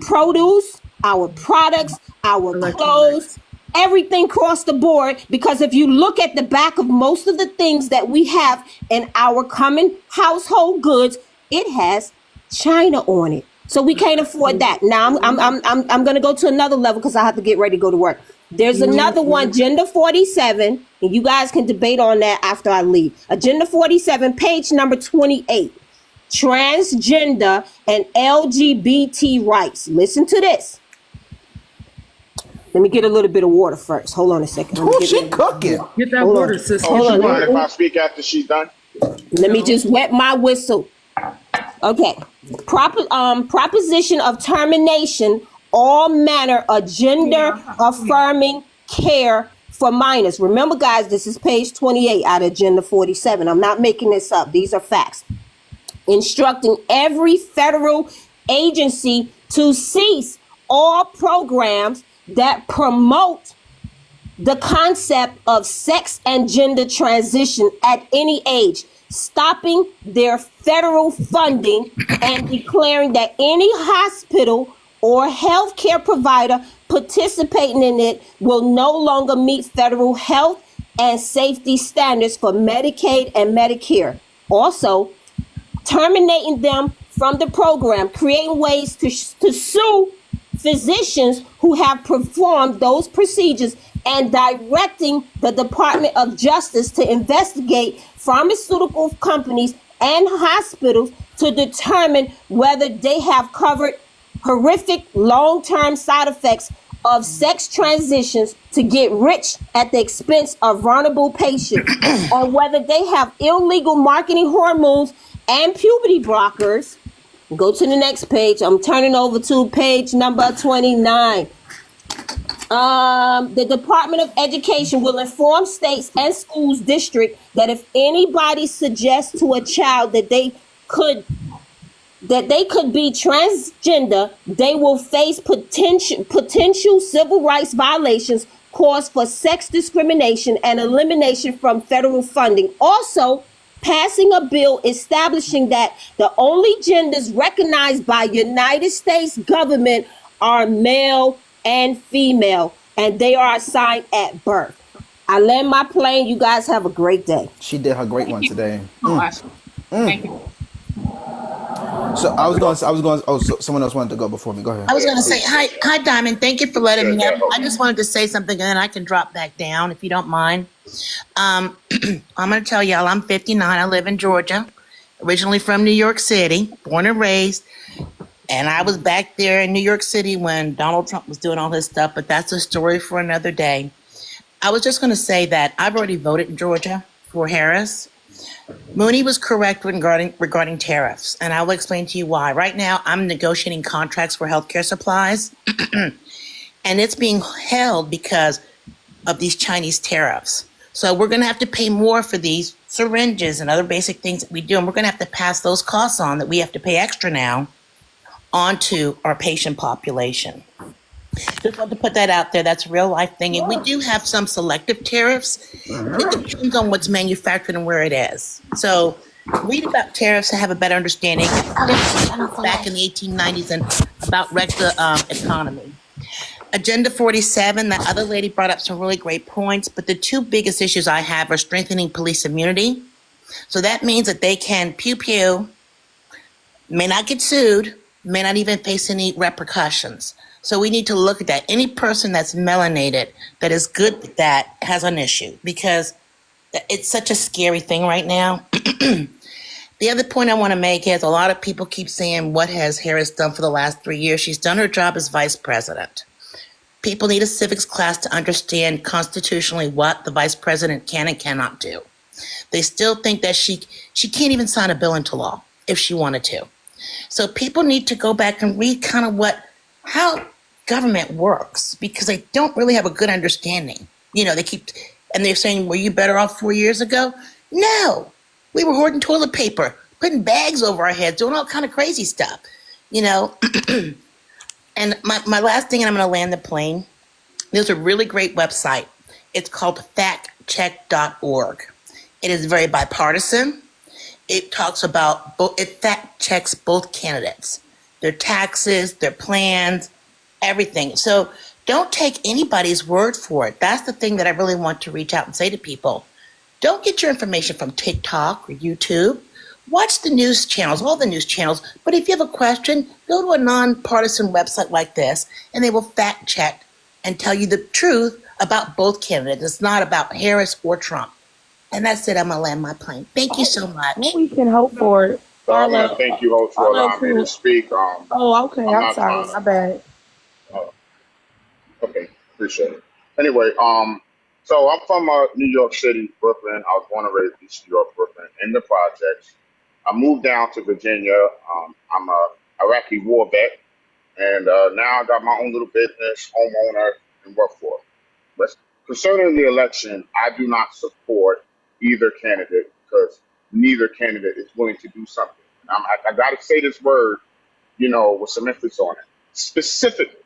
produce, our products, our clothes, everything across the board? Because if you look at the back of most of the things that we have in our common household goods, it has China on it. So we can't afford that. Now I'm going to go to another level because I have to get ready to go to work. There's another one, Agenda 47, and you guys can debate on that after I leave. Agenda 47, page number 28. Transgender and LGBT rights. Listen to this. Let me get a little bit of water first. Hold on a second. She cooking. Get that water, sister. Oh, you mind if I speak after she's done? Let me just wet my whistle. Okay. Proposition of termination all manner of gender affirming care for minors. Remember, guys, this is page 28 out of Agenda 47. I'm not making this up. These are facts. Instructing every federal agency to cease all programs that promote the concept of sex and gender transition at any age, stopping their federal funding and declaring that any hospital or healthcare provider participating in it will no longer meet federal health and safety standards for Medicaid and Medicare. Also, terminating them from the program, creating ways to sue physicians who have performed those procedures, and directing the Department of Justice to investigate pharmaceutical companies and hospitals to determine whether they have covered horrific long-term side effects of sex transitions to get rich at the expense of vulnerable patients, or whether they have illegal marketing hormones and puberty blockers. Go to the next page. I'm turning over to page number 29. The Department of Education will inform states and schools district that if anybody suggests to a child that they could be transgender, they will face potential civil rights violations, cause for sex discrimination, and elimination from federal funding. Also, passing a bill establishing that the only genders recognized by United States government are male and female, and they are assigned at birth. I land my plane. You guys have a great day. She did her great one today. Thank you. So I was going. Oh, so someone else wanted to go before me. Go ahead. I was going to say, hi, Diamond. Thank you for letting me up. I just wanted to say something, and then I can drop back down if you don't mind. I'm going to tell y'all, I'm 59. I live in Georgia, originally from New York City, born and raised. And I was back there in New York City when Donald Trump was doing all his stuff, but that's a story for another day. I was just going to say that I've already voted in Georgia for Harris. Mooney was correct regarding tariffs, and I will explain to you why. Right now, I'm negotiating contracts for healthcare supplies, and it's being held because of these Chinese tariffs. So we're going to have to pay more for these syringes and other basic things that we do, and we're going to have to pass those costs on that we have to pay extra now onto our patient population. Just want to put that out there. That's a real life thing. And we do have some selective tariffs. It depends on what's manufactured and where it is. So read about tariffs to have a better understanding back in the 1890s and about regular economy. Agenda 47, that other lady brought up some really great points, but the two biggest issues I have are strengthening police immunity. So that means that they can pew-pew, may not get sued, may not even face any repercussions. So we need to look at that. Any person that's melanated, that is good with that, has an issue because it's such a scary thing right now. The other point I want to make is a lot of people keep saying, what has Harris done for the last 3 years? She's done her job as vice president. People need a civics class to understand constitutionally what the vice president can and cannot do. They still think that she can't even sign a bill into law if she wanted to. So people need to go back and read kind of how government works because they don't really have a good understanding. You know, they're saying, were you better off 4 years ago? No. We were hoarding toilet paper, putting bags over our heads, doing all kind of crazy stuff, you know. And my last thing, and I'm going to land the plane, there's a really great website. It's called factcheck.org. It is very bipartisan. It talks about, it fact checks both candidates, their taxes, their plans, everything. So don't take anybody's word for it. That's the thing that I really want to reach out and say to people. Don't get your information from TikTok or YouTube. Watch the news channels, all the news channels. But if you have a question, go to a nonpartisan website like this, and they will fact check and tell you the truth about both candidates. It's not about Harris or Trump. And that's it. I'm going to land my plane. Thank you so much. What we can hope for. So I want to thank you host for allowing me to speak. Oh, okay. I'm sorry. My bad. Okay, appreciate it. Anyway, so I'm from New York City, Brooklyn. I was born and raised in East New York, Brooklyn, in the projects. I moved down to Virginia. I'm a Iraqi war vet, and now I got my own little business, homeowner, and work for it. But concerning the election, I do not support either candidate because neither candidate is willing to do something. I got to say this word, with some emphasis on it, specifically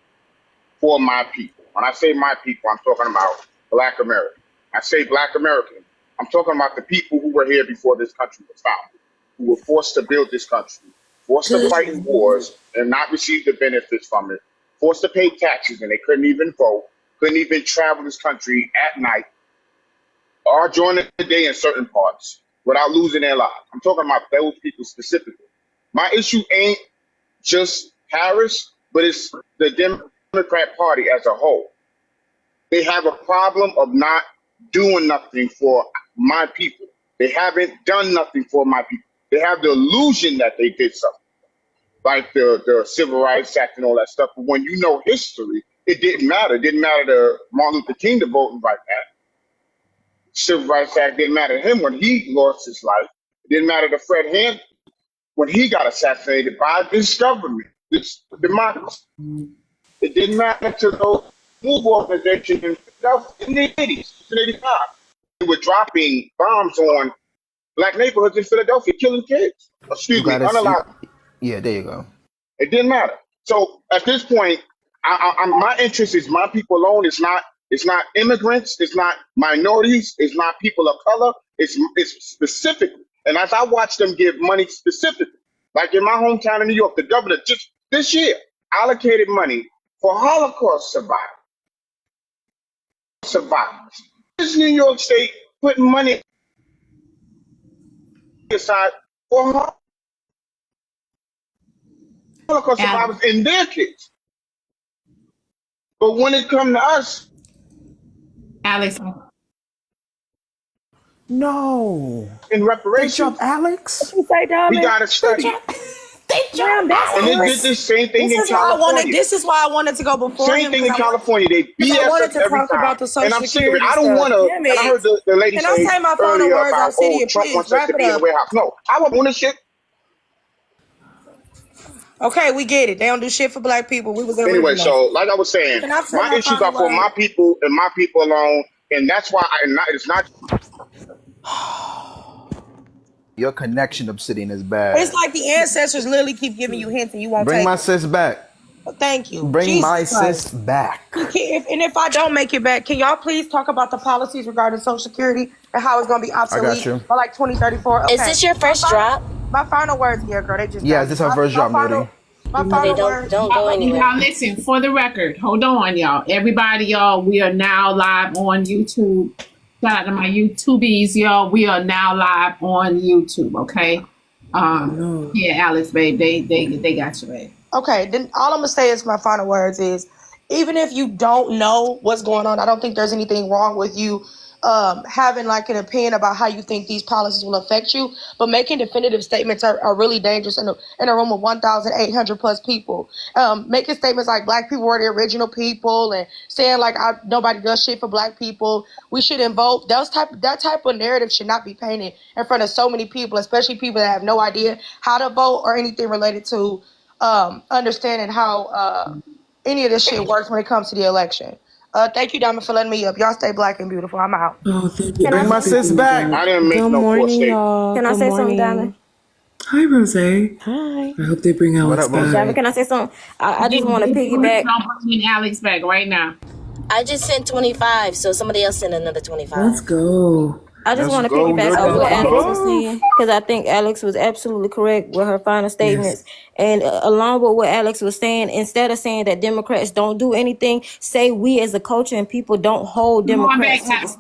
for my people. When I say my people, I'm talking about Black American. I say Black American, I'm talking about the people who were here before this country was founded, who were forced to build this country, forced to fight in wars and not receive the benefits from it, forced to pay taxes and they couldn't even vote, couldn't even travel this country at night or during the day in certain parts without losing their lives. I'm talking about those people specifically. My issue ain't just Harris, but it's the Democrat Party as a whole. They have a problem of not doing nothing for my people. They haven't done nothing for my people. They have the illusion that they did something, like the Civil Rights Act and all that stuff. But when you know history, it didn't matter. It didn't matter to Martin Luther King to vote like that. Civil Rights Act didn't matter to him when he lost his life. It didn't matter to Fred Hampton when he got assassinated by this government, this democracy. It didn't matter to those move organizations in the 80s, in 85. They were dropping bombs on Black neighborhoods in Philadelphia, killing kids. Excuse me, unallowed. Yeah, there you go. It didn't matter. So at this point, my interest is my people alone. It's not immigrants. It's not minorities. It's not people of color. It's specifically. And as I watch them give money specifically, like in my hometown in New York, the governor just this year allocated money for Holocaust survivors. This New York State putting money aside for Holocaust survivors and their kids. But when it comes to us, Alex. No. In reparations, Alex. What you say, Diamond? we gotta study. Damn, that's And they did the same thing in California. This is why I wanted to go before Same him. thing in California. They BS I wanted us to every talk time. about the Social And I'm sick of it. Security I don't stuff. want to. Damn And I heard the lady Can I say say my final earlier words about, off City? Trump Please wants us wrap to it be in the up. warehouse. No, I want ownership. Okay, we get it. They don't do shit for Black people. We was in Anyway, original. so like I was saying, Can I say my my issues final are for word? my people and my people alone, and that's why it's not. Your connection, Obsidian, is bad. It's like the ancestors literally keep giving you hints and you won't Bring take my it. sis back. Thank you. Bring Jesus my Christ. sis back. If I don't make it back, can y'all please talk about the policies regarding Social Security and how it's going to be obsolete you. by like 2034? Okay. Is this your first drop? My final words, yeah, girl. They just Yeah, got is this me. her first My drop, Nudie? My They final don't word. don't go anywhere. Y'all listen, for the record, hold on, y'all. Everybody, y'all, we are now live on YouTube. Shout out to my YouTubies, y'all. We are now live on YouTube, okay? Yeah, Alex, babe, they got you, babe. Okay, then all I'm gonna say is my final words is, even if you don't know what's going on, I don't think there's anything wrong with you having like an opinion about how you think these policies will affect you, but making definitive statements are really dangerous in a room of 1,800 plus people. Making statements like black people were the original people and saying like nobody does shit for black people. We shouldn't vote. That type of narrative should not be painted in front of so many people, especially people that have no idea how to vote or anything related to understanding how any of this shit works when it comes to the election. Thank you, Diamond, for letting me up. Y'all stay black and beautiful. I'm out. Oh, thank you. Bring my sis back. I didn't make Good no poor morning, statement. y'all. Can I Good say something, morning. Diamond? Hi, Rose. Hi. I hope they bring Alex up, Rose? back. Diamond, can I say something? I just want to piggyback. I'm bringing Alex back right now. I just sent 25, so somebody else sent another 25. Let's go. I just Let's want to go, piggyback let's off what go. Alex was saying, because I think Alex was absolutely correct with her final statements. And along with what Alex was saying, instead of saying that Democrats don't do anything, say we as a culture and people don't hold Democrats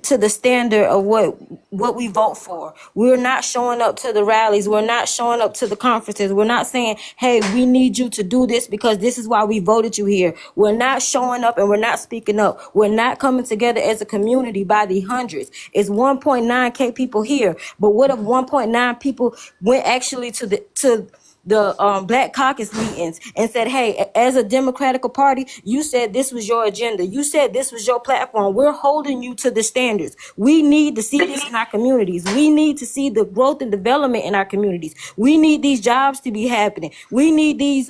to the standard of what we vote for. We're not showing up to the rallies. We're not showing up to the conferences. We're not saying, hey, we need you to do this because this is why we voted you here. We're not showing up and we're not speaking up. We're not coming together as a community by the hundreds. It's 1.9K people here. But what if 1.9 people went actually to the Black Caucus meetings and said, hey, as a Democratic Party, you said this was your agenda. You said this was your platform. We're holding you to the standards. We need to see this in our communities. We need to see the growth and development in our communities. We need these jobs to be happening. We need these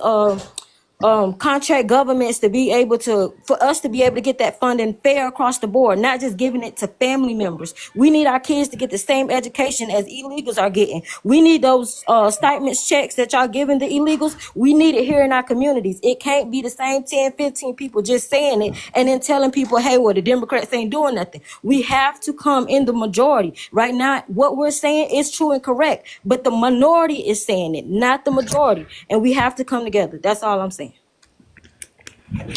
contract governments to be able to, for us to be able to get that funding fair across the board, not just giving it to family members. We need our kids to get the same education as illegals are getting. We need those stipends checks that y'all giving the illegals. We need it here in our communities. It can't be the same 10, 15 people just saying it and then telling people, hey, well, the Democrats ain't doing nothing. We have to come in the majority. Right now, what we're saying is true and correct, but the minority is saying it, not the majority. And we have to come together. That's all I'm saying.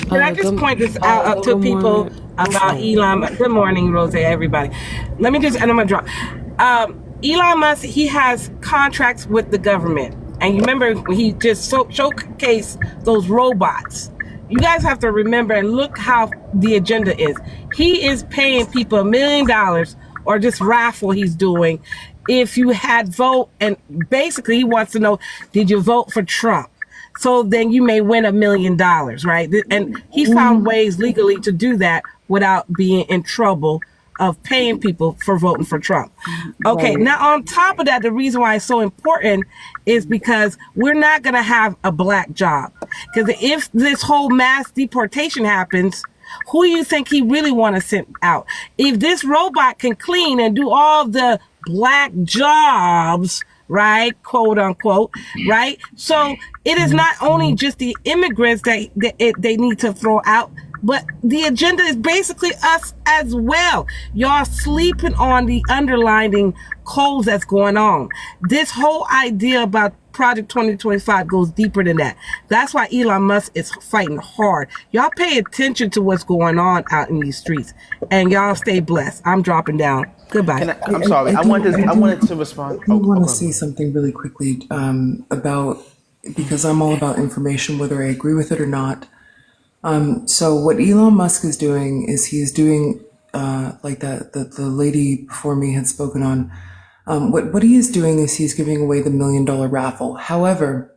Can I just point this out to people about Elon? Good morning, Rose, everybody. Let me just, and I'm going to drop. Elon Musk, he has contracts with the government. And you remember he just showcased those robots. You guys have to remember and look how the agenda is. He is paying people $1 million or this raffle he's doing if you had vote. And basically he wants to know, did you vote for Trump? So then you may win $1 million, right? And he found ways legally to do that without being in trouble of paying people for voting for Trump. Okay, now on top of that, the reason why it's so important is because we're not going to have a black job. Because if this whole mass deportation happens, who do you think he really want to send out? If this robot can clean and do all the black jobs, right, quote unquote, right? So it is not only just the immigrants that they need to throw out, but the agenda is basically us as well. Y'all sleeping on the underlying codes that's going on. This whole idea about Project 2025 goes deeper than that. That's why Elon Musk is fighting hard. Y'all pay attention to what's going on out in these streets, and y'all stay blessed. I'm dropping down. Goodbye. I'm sorry. I wanted to respond. I want to say something really quickly about, because I'm all about information, whether I agree with it or not. So what Elon Musk is doing is he's doing like that the lady before me had spoken on. What he is doing is he's giving away the $1 million raffle. However,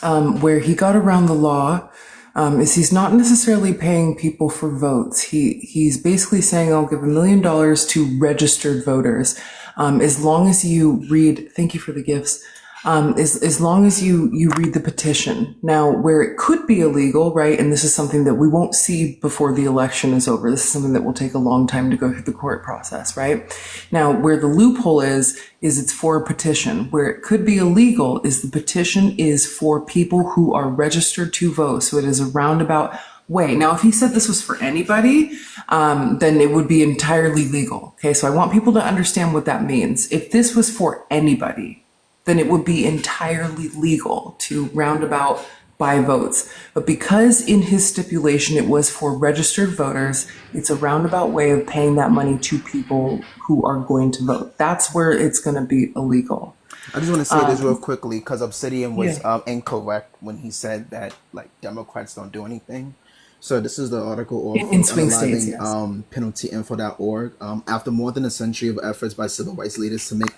where he got around the law is he's not necessarily paying people for votes. He's basically saying, I'll give $1 million to registered voters. As long as you read, thank you for the gifts. As long as you read the petition. Now, where it could be illegal, right? And this is something that we won't see before the election is over. This is something that will take a long time to go through the court process, right? Now, where the loophole is it's for a petition. Where it could be illegal is the petition is for people who are registered to vote. So it is a roundabout way. Now, if he said this was for anybody, then it would be entirely legal. Okay, so I want people to understand what that means. If this was for anybody, then it would be entirely legal to roundabout buy votes. But because in his stipulation it was for registered voters, it's a roundabout way of paying that money to people who are going to vote. That's where it's going to be illegal. I just want to say this real quickly because Obsidian was Yeah. Incorrect when he said that like Democrats don't do anything. So this is the article In swing states, yes. penaltyinfo.org. After more than a century of efforts by civil rights leaders to make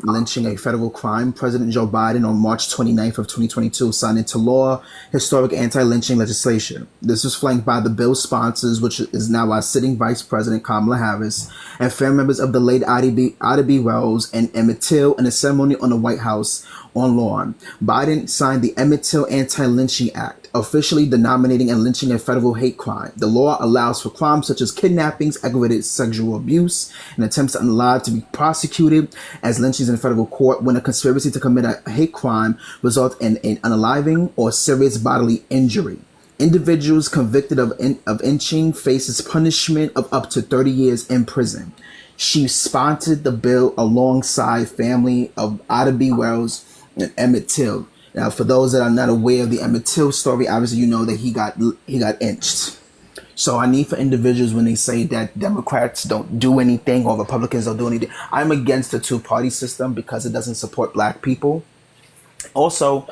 lynching a federal crime, President Joe Biden on March 29th of 2022 signed into law historic anti-lynching legislation. This was flanked by the bill's sponsors, which is now our sitting Vice President Kamala Harris, and family members of the late Ida B. Wells and Emmett Till in a ceremony on the White House on lawn. Biden signed the Emmett Till Anti-Lynching Act, officially denominating and lynching a federal hate crime. The law allows for crimes such as kidnappings, aggravated sexual abuse, and attempts to unalive to be prosecuted as lynchings in federal court when a conspiracy to commit a hate crime results in an unaliving or serious bodily injury. Individuals convicted of lynching faces punishment of up to 30 years in prison. She sponsored the bill alongside family of Ida B. Wells and Emmett Till. Now, for those that are not aware of the Emmett Till story, obviously you know that he got inched. So I need for individuals when they say that Democrats don't do anything or Republicans don't do anything. I'm against the two-party system because it doesn't support black people. Also,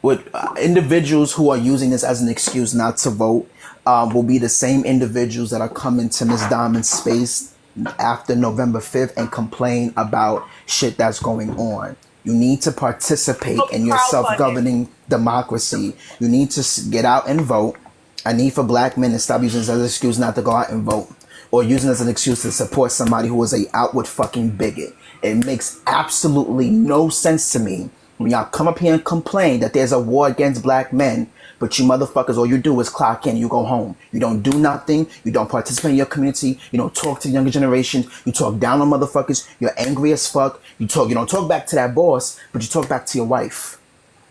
with individuals who are using this as an excuse not to vote will be the same individuals that are coming to Ms. Diamond's space after November 5th and complain about shit that's going on. You need to participate in your self-governing democracy. You need to get out and vote. I need for black men to stop using this as an excuse not to go out and vote, or using it as an excuse to support somebody who is a outward fucking bigot. It makes absolutely no sense to me when y'all come up here and complain that there's a war against black men, but you motherfuckers, all you do is clock in, you go home. You don't do nothing. You don't participate in your community. You don't talk to the younger generations. You talk down on motherfuckers. You're angry as fuck. You don't talk back to that boss, but you talk back to your wife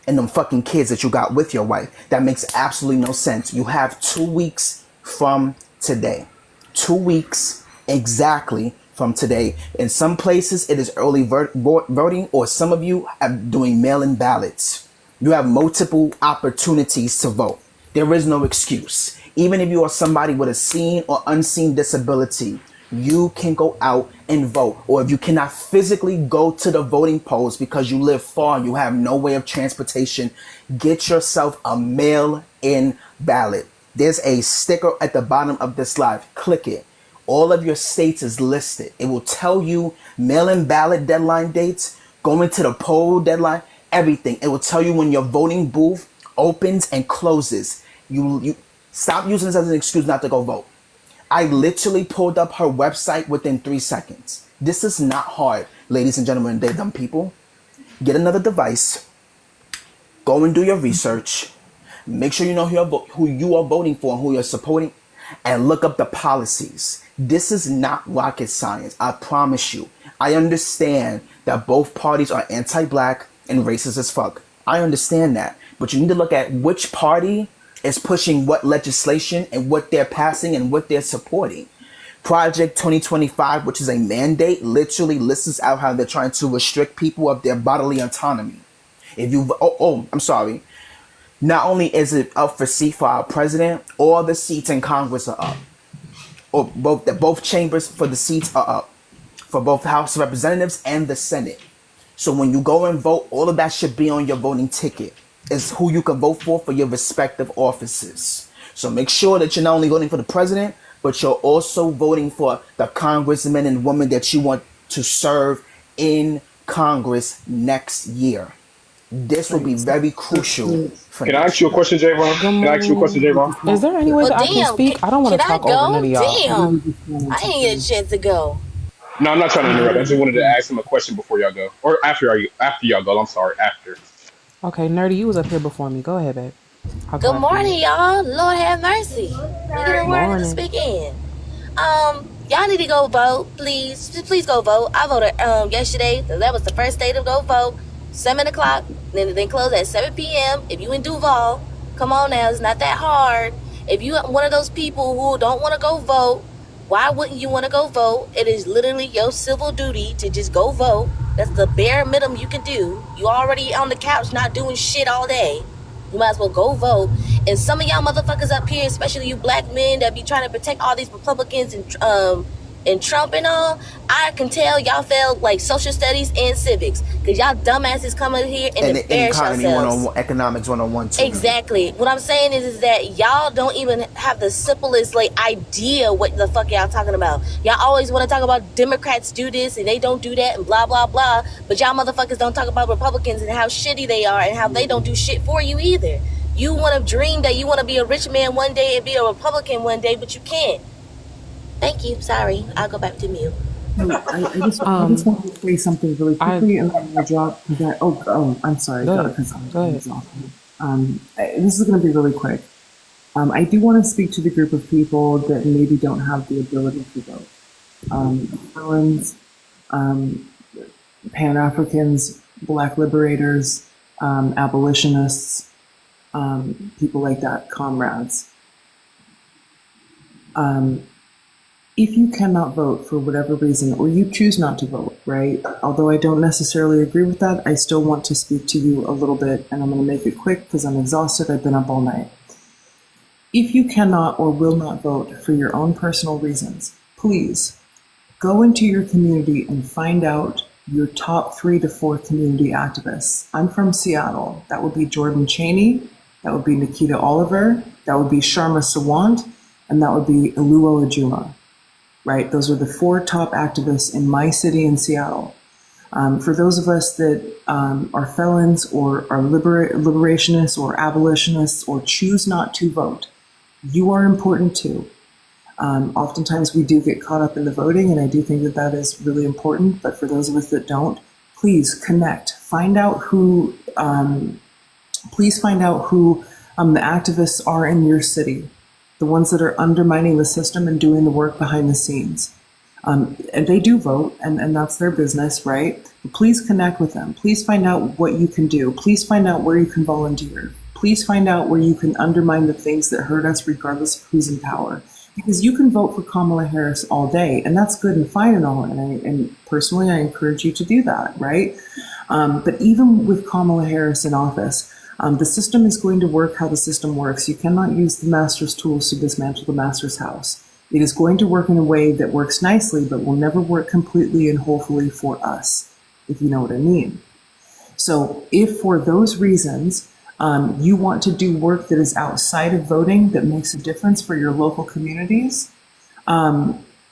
and them fucking kids that you got with your wife. That makes absolutely no sense. You have 2 weeks from today. 2 weeks exactly from today. In some places, it is early voting, or some of you are doing mail-in ballots. You have multiple opportunities to vote. There is no excuse. Even if you are somebody with a seen or unseen disability, you can go out and vote. Or if you cannot physically go to the voting polls because you live far and you have no way of transportation, get yourself a mail-in ballot. There's a sticker at the bottom of this live. Click it. All of your states is listed. It will tell you mail-in ballot deadline dates, going to the poll deadline, everything. It will tell you when your voting booth opens and closes. You stop using this as an excuse not to go vote. I literally pulled up her website within 3 seconds. This is not hard, ladies and gentlemen, they dumb people. Get another device, go and do your research, make sure you know who you are voting for and who you're supporting, and look up the policies. This is not rocket science, I promise you. I understand that both parties are anti-black and racist as fuck. I understand that. But you need to look at which party is pushing what legislation and what they're passing and what they're supporting. Project 2025, which is a mandate, literally lists out how they're trying to restrict people of their bodily autonomy. If you, I'm sorry. Not only is it up for seat for our president, all the seats in Congress are up. Or both chambers for the seats are up. For both the House of Representatives and the Senate. So when you go and vote, all of that should be on your voting ticket. Is who you can vote for your respective offices. So make sure that you're not only voting for the president, but you're also voting for the congressmen and women that you want to serve in Congress next year. This will be very crucial. Can I ask you a question, Javon? Can I ask you a question, Javon? Is there any way that I can speak? I don't want to talk over none of y'all. Damn. I didn't get a chance to go. No, I'm not trying to interrupt. I just wanted to ask him a question before y'all go. Or after y'all go. I'm sorry, after. Okay, Nerdy, you was up here before me. Go ahead, babe. Good morning, y'all. Lord have mercy. Look at the word to speak in. Y'all need to go vote, please. Please go vote. I voted yesterday. That was the first day to go vote. 7 o'clock. Then close at 7 p.m. If you in Duval, come on now. It's not that hard. If you one of those people who don't want to go vote, why wouldn't you want to go vote? It is literally your civil duty to just go vote. That's the bare minimum you can do. You already on the couch not doing shit all day. You might as well go vote. And some of y'all motherfuckers up here, especially you black men that be trying to protect all these Republicans and Trump and all, I can tell y'all failed like social studies and civics because y'all dumbasses come in here and embarrass economy yourselves. 101, economics 101 too. Exactly. What I'm saying is that y'all don't even have the simplest like idea what the fuck y'all talking about. Y'all always want to talk about Democrats do this and they don't do that and blah blah blah, but y'all motherfuckers don't talk about Republicans and how shitty they are and how they don't do shit for you either. You want to dream that you want to be a rich man one day and be a Republican one day, but you can't. Thank you. Sorry. I'll go back to mute. I just want to say something really quickly, and then I'll drop that. I'm sorry. Go ahead. Because this is going to be really quick. I do want to speak to the group of people that maybe don't have the ability to vote. Felons, Pan-Africans, Black liberators, abolitionists, people like that, comrades. If you cannot vote for whatever reason, or you choose not to vote, right? Although I don't necessarily agree with that, I still want to speak to you a little bit, and I'm going to make it quick because I'm exhausted. I've been up all night. If you cannot or will not vote for your own personal reasons, please go into your community and find out your top 3 to 4 community activists. I'm from Seattle. That would be Jordan Chaney. That would be Nikita Oliver. That would be Sharma Sawant. And that would be Oluwa Ejima. Right? Those are the 4 top activists in my city in Seattle. For those of us that are felons or are liberationists or abolitionists or choose not to vote, you are important too. Oftentimes we do get caught up in the voting, and I do think that that is really important. But for those of us that don't, please connect. Find out who, the activists are in your city. The ones that are undermining the system and doing the work behind the scenes. And they do vote, and that's their business, right? But please connect with them. Please find out what you can do. Please find out where you can volunteer. Please find out where you can undermine the things that hurt us regardless of who's in power. Because you can vote for Kamala Harris all day, and that's good and fine and all, and personally I encourage you to do that, right? But even with Kamala Harris in office, the system is going to work how the system works. You cannot use the master's tools to dismantle the master's house. It is going to work in a way that works nicely, but will never work completely and wholly for us, if you know what I mean. So if for those reasons, you want to do work that is outside of voting that makes a difference for your local communities,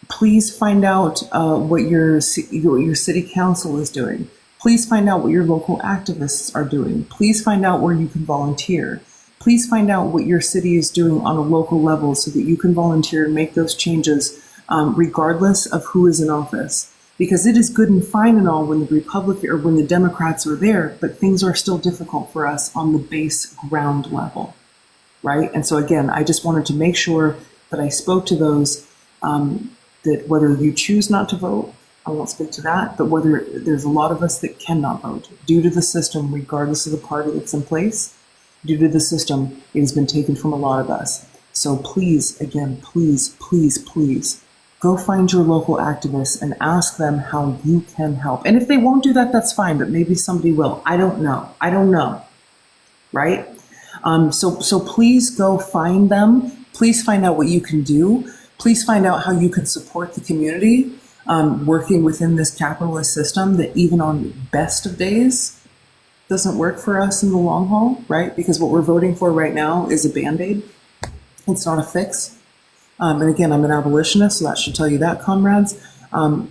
please find out what your city council is doing. Please find out what your local activists are doing. Please find out where you can volunteer. Please find out what your city is doing on a local level so that you can volunteer and make those changes regardless of who is in office. Because it is good and fine and all when the Republican or when the Democrats are there, but things are still difficult for us on the base ground level, right? And so again, I just wanted to make sure that I spoke to those that whether you choose not to vote, I won't speak to that, but whether there's a lot of us that cannot vote due to the system, regardless of the party that's in place, due to the system, it has been taken from a lot of us. So please, again, please, please, please, go find your local activists and ask them how you can help. And if they won't do that, that's fine, but maybe somebody will. I don't know, right? So please go find them. Please find out what you can do. Please find out how you can support the community. Working within this capitalist system that even on the best of days doesn't work for us in the long haul, right? Because what we're voting for right now is a Band-Aid. It's not a fix. And again, I'm an abolitionist, so that should tell you that, comrades.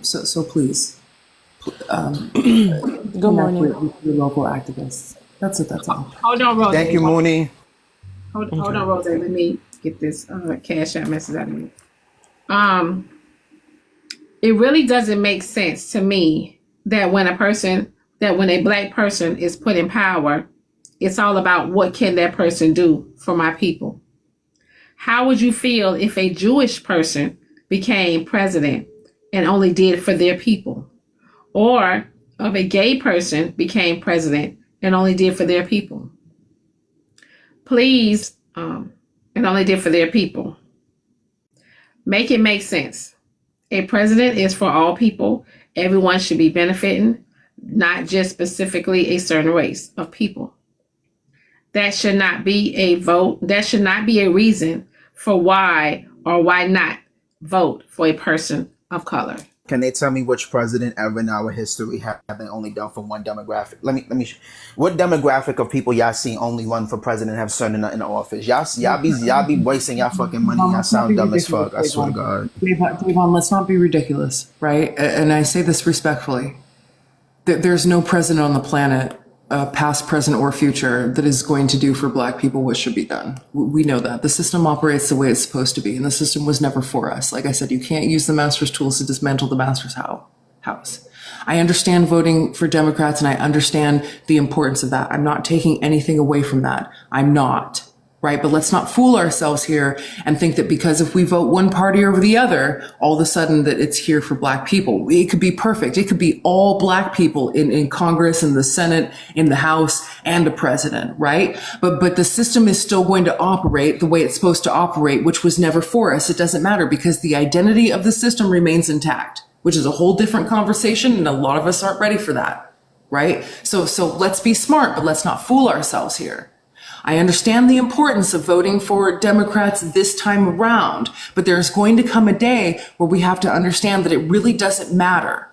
So please, Good morning. with your local activists. That's it, that's all. Hold on, Rose. Thank you, Mooney. Hold on, Rose. Let me get this cash out message out of me. It really doesn't make sense to me that when a black person is put in power, it's all about what can that person do for my people. How would you feel if a Jewish person became president and only did for their people? Or if a gay person became president and only did for their people? Please, and only did for their people. Make it make sense. A president is for all people. Everyone should be benefiting. not just specifically a certain race of people. That should not be a vote. That should not be a reason for why or why not vote for a person of color. Can they tell me which president ever in our history haven't only done for one demographic? Let me. What demographic of people y'all see only run for president have served in the office? Y'all be wasting y'all fucking money. Y'all sound dumb as fuck. I swear to God. Davon, let's not be ridiculous, right? And I say this respectfully. There's no president on the planet, past, present, or future, that is going to do for Black people what should be done. We know that. The system operates the way it's supposed to be, and the system was never for us. Like I said, you can't use the master's tools to dismantle the master's house. I understand voting for Democrats, and I understand the importance of that. I'm not taking anything away from that. I'm not. Right? But let's not fool ourselves here and think that because if we vote one party over the other, all of a sudden that it's here for Black people. It could be perfect. It could be all Black people in Congress, in the Senate, in the House, and a president, right? But the system is still going to operate the way it's supposed to operate, which was never for us. It doesn't matter because the identity of the system remains intact, which is a whole different conversation, and a lot of us aren't ready for that, right? So let's be smart, but let's not fool ourselves here. I understand the importance of voting for Democrats this time around, but there's going to come a day where we have to understand that it really doesn't matter.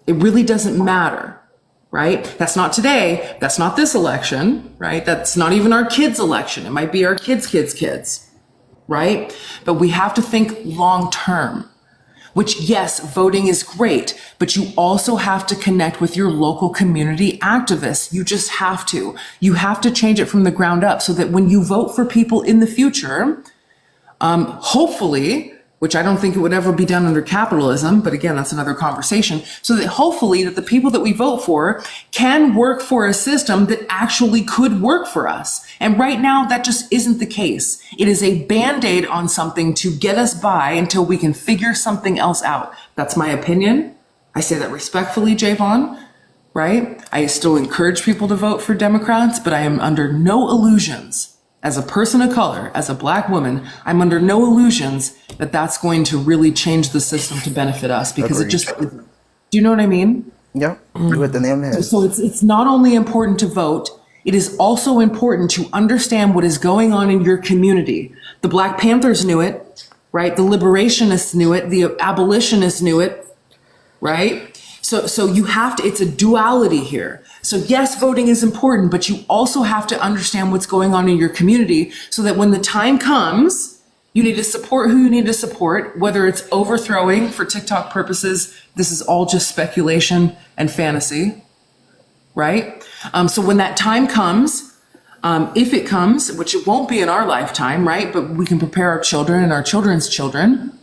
It really doesn't matter, right? That's not today. That's not this election, right? That's not even our kids' election. It might be our kids', right? But we have to think long term. Which, yes, voting is great, but you also have to connect with your local community activists. You just have to. You have to change it from the ground up so that when you vote for people in the future, hopefully, which I don't think it would ever be done under capitalism, but again, that's another conversation, so that hopefully that the people that we vote for can work for a system that actually could work for us. And right now, that just isn't the case. It is a Band-Aid on something to get us by until we can figure something else out. That's my opinion. I say that respectfully, Javon, right? I still encourage people to vote for Democrats, but I am under no illusions. As a person of color, as a Black woman, I'm under no illusions that that's going to really change the system to benefit us because Agreed. it just isn't. Do you know what I mean? Yep. You hit the nail on the head. So it's not only important to vote, it is also important to understand what is going on in your community. The Black Panthers knew it, right? The liberationists knew it. The abolitionists knew it, right? So you have to, it's a duality here. So yes, voting is important, but you also have to understand what's going on in your community so that when the time comes, you need to support who you need to support, whether it's overthrowing for TikTok purposes. This is all just speculation and fantasy, right? So when that time comes, if it comes, which it won't be in our lifetime, right? But we can prepare our children and our children's children,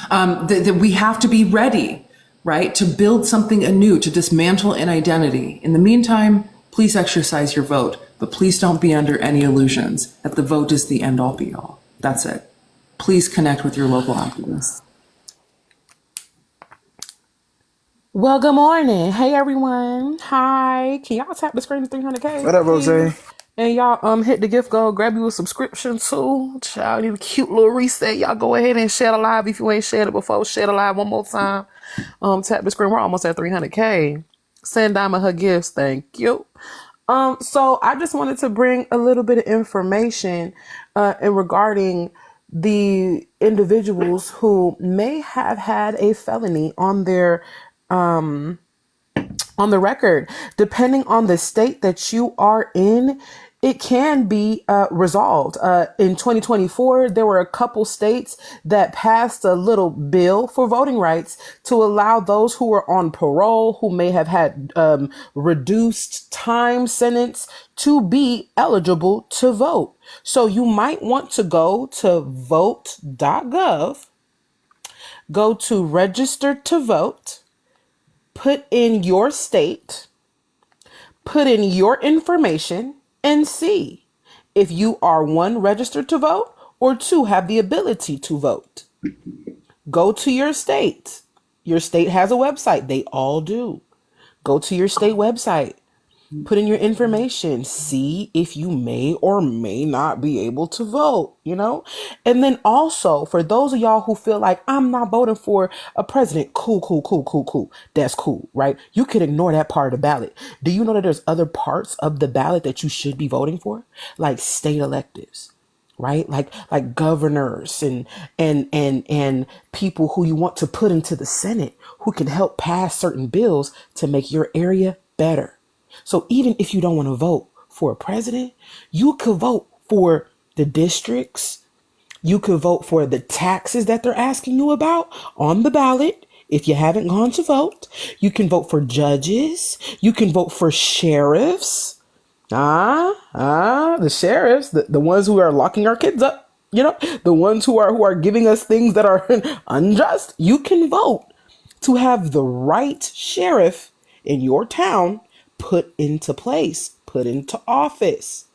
that we have to be ready, right? To build something anew, to dismantle an identity. In the meantime, please exercise your vote, but please don't be under any illusions that the vote is the end all be all. That's it. Please connect with your local activists. Well, good morning. Hey, everyone. Hi. Can y'all tap the screen to 300K? What up, Rose? And y'all hit the gift goal, grab you a subscription too. Y'all need a cute little reset. Y'all go ahead and share it live if you ain't shared it before. Share it live one more time. Tap the screen. We're almost at 300K. Send Diamond her gifts. Thank you. So I just wanted to bring a little bit of information in regarding the individuals who may have had a felony on their on the record. Depending on the state that you are in, it can be resolved. In 2024, there were a couple states that passed a little bill for voting rights to allow those who were on parole, who may have had reduced time sentence, to be eligible to vote. So you might want to go to vote.gov, go to register to vote, put in your state, put in your information, and see if you are 1, registered to vote, or 2, have the ability to vote. Go to your state. Your state has a website. They all do. Go to your state website. Put in your information. See if you may or may not be able to vote, you know? And then also, for those of y'all who feel like I'm not voting for a president, cool. That's cool, right? You can ignore that part of the ballot. Do you know that there's other parts of the ballot that you should be voting for? Like state electives, right? Like governors and people who you want to put into the Senate who can help pass certain bills to make your area better. So even if you don't want to vote for a president, you could vote for the districts. You could vote for the taxes that they're asking you about on the ballot. If you haven't gone to vote, you can vote for judges. You can vote for sheriffs. The sheriffs, the ones who are locking our kids up, you know, the ones who are giving us things that are unjust. You can vote to have the right sheriff in your town put into place, put into office.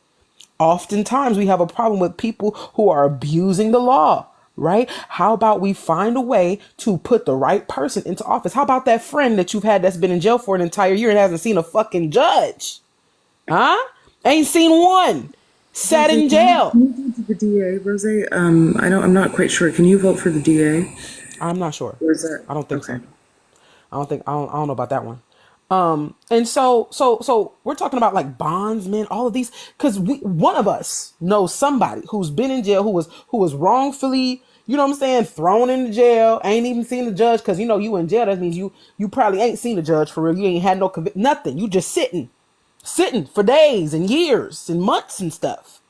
Oftentimes we have a problem with people who are abusing the law, right? How about we find a way to put the right person into office? How about that friend that you've had that's been in jail for an entire year and hasn't seen a fucking judge? Ain't seen one. Sat in jail. Can you vote for the DA, Rose? I'm not quite sure. Can you vote for the DA? I'm not sure. Or is that? I don't think so. I don't know about that one. And so we're talking about like bondsmen, all of these, because one of us knows somebody who's been in jail, who was wrongfully, you know what I'm saying, thrown into jail, ain't even seen the judge, because you know you in jail, that means you probably ain't seen the judge for real. You ain't had no nothing. You just sitting for days and years and months and stuff.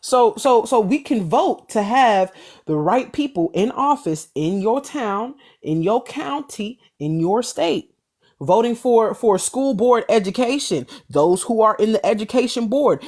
So we can vote to have the right people in office in your town, in your county, in your state. Voting for school board education, those who are in the education board,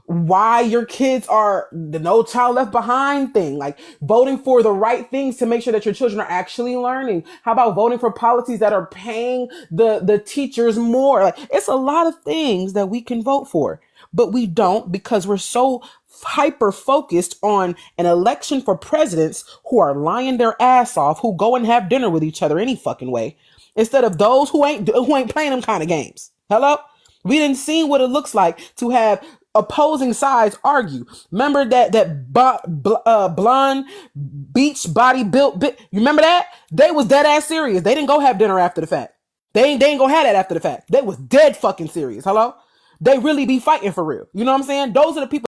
why your kids are the No Child Left Behind thing, like voting for the right things to make sure that your children are actually learning. How about voting for policies that are paying the teachers more? Like, it's a lot of things that we can vote for, but we don't, because we're so hyper focused on an election for presidents who are lying their ass off, who go and have dinner with each other any fucking way, instead of those who ain't playing them kind of games. Hello? We didn't see what it looks like to have opposing sides argue. Remember that blonde beach body built bit? You remember that? They was dead ass serious. They didn't go have dinner after the fact. They ain't go have that after the fact. They was dead fucking serious. Hello? They really be fighting for real. You know what I'm saying? Those are the people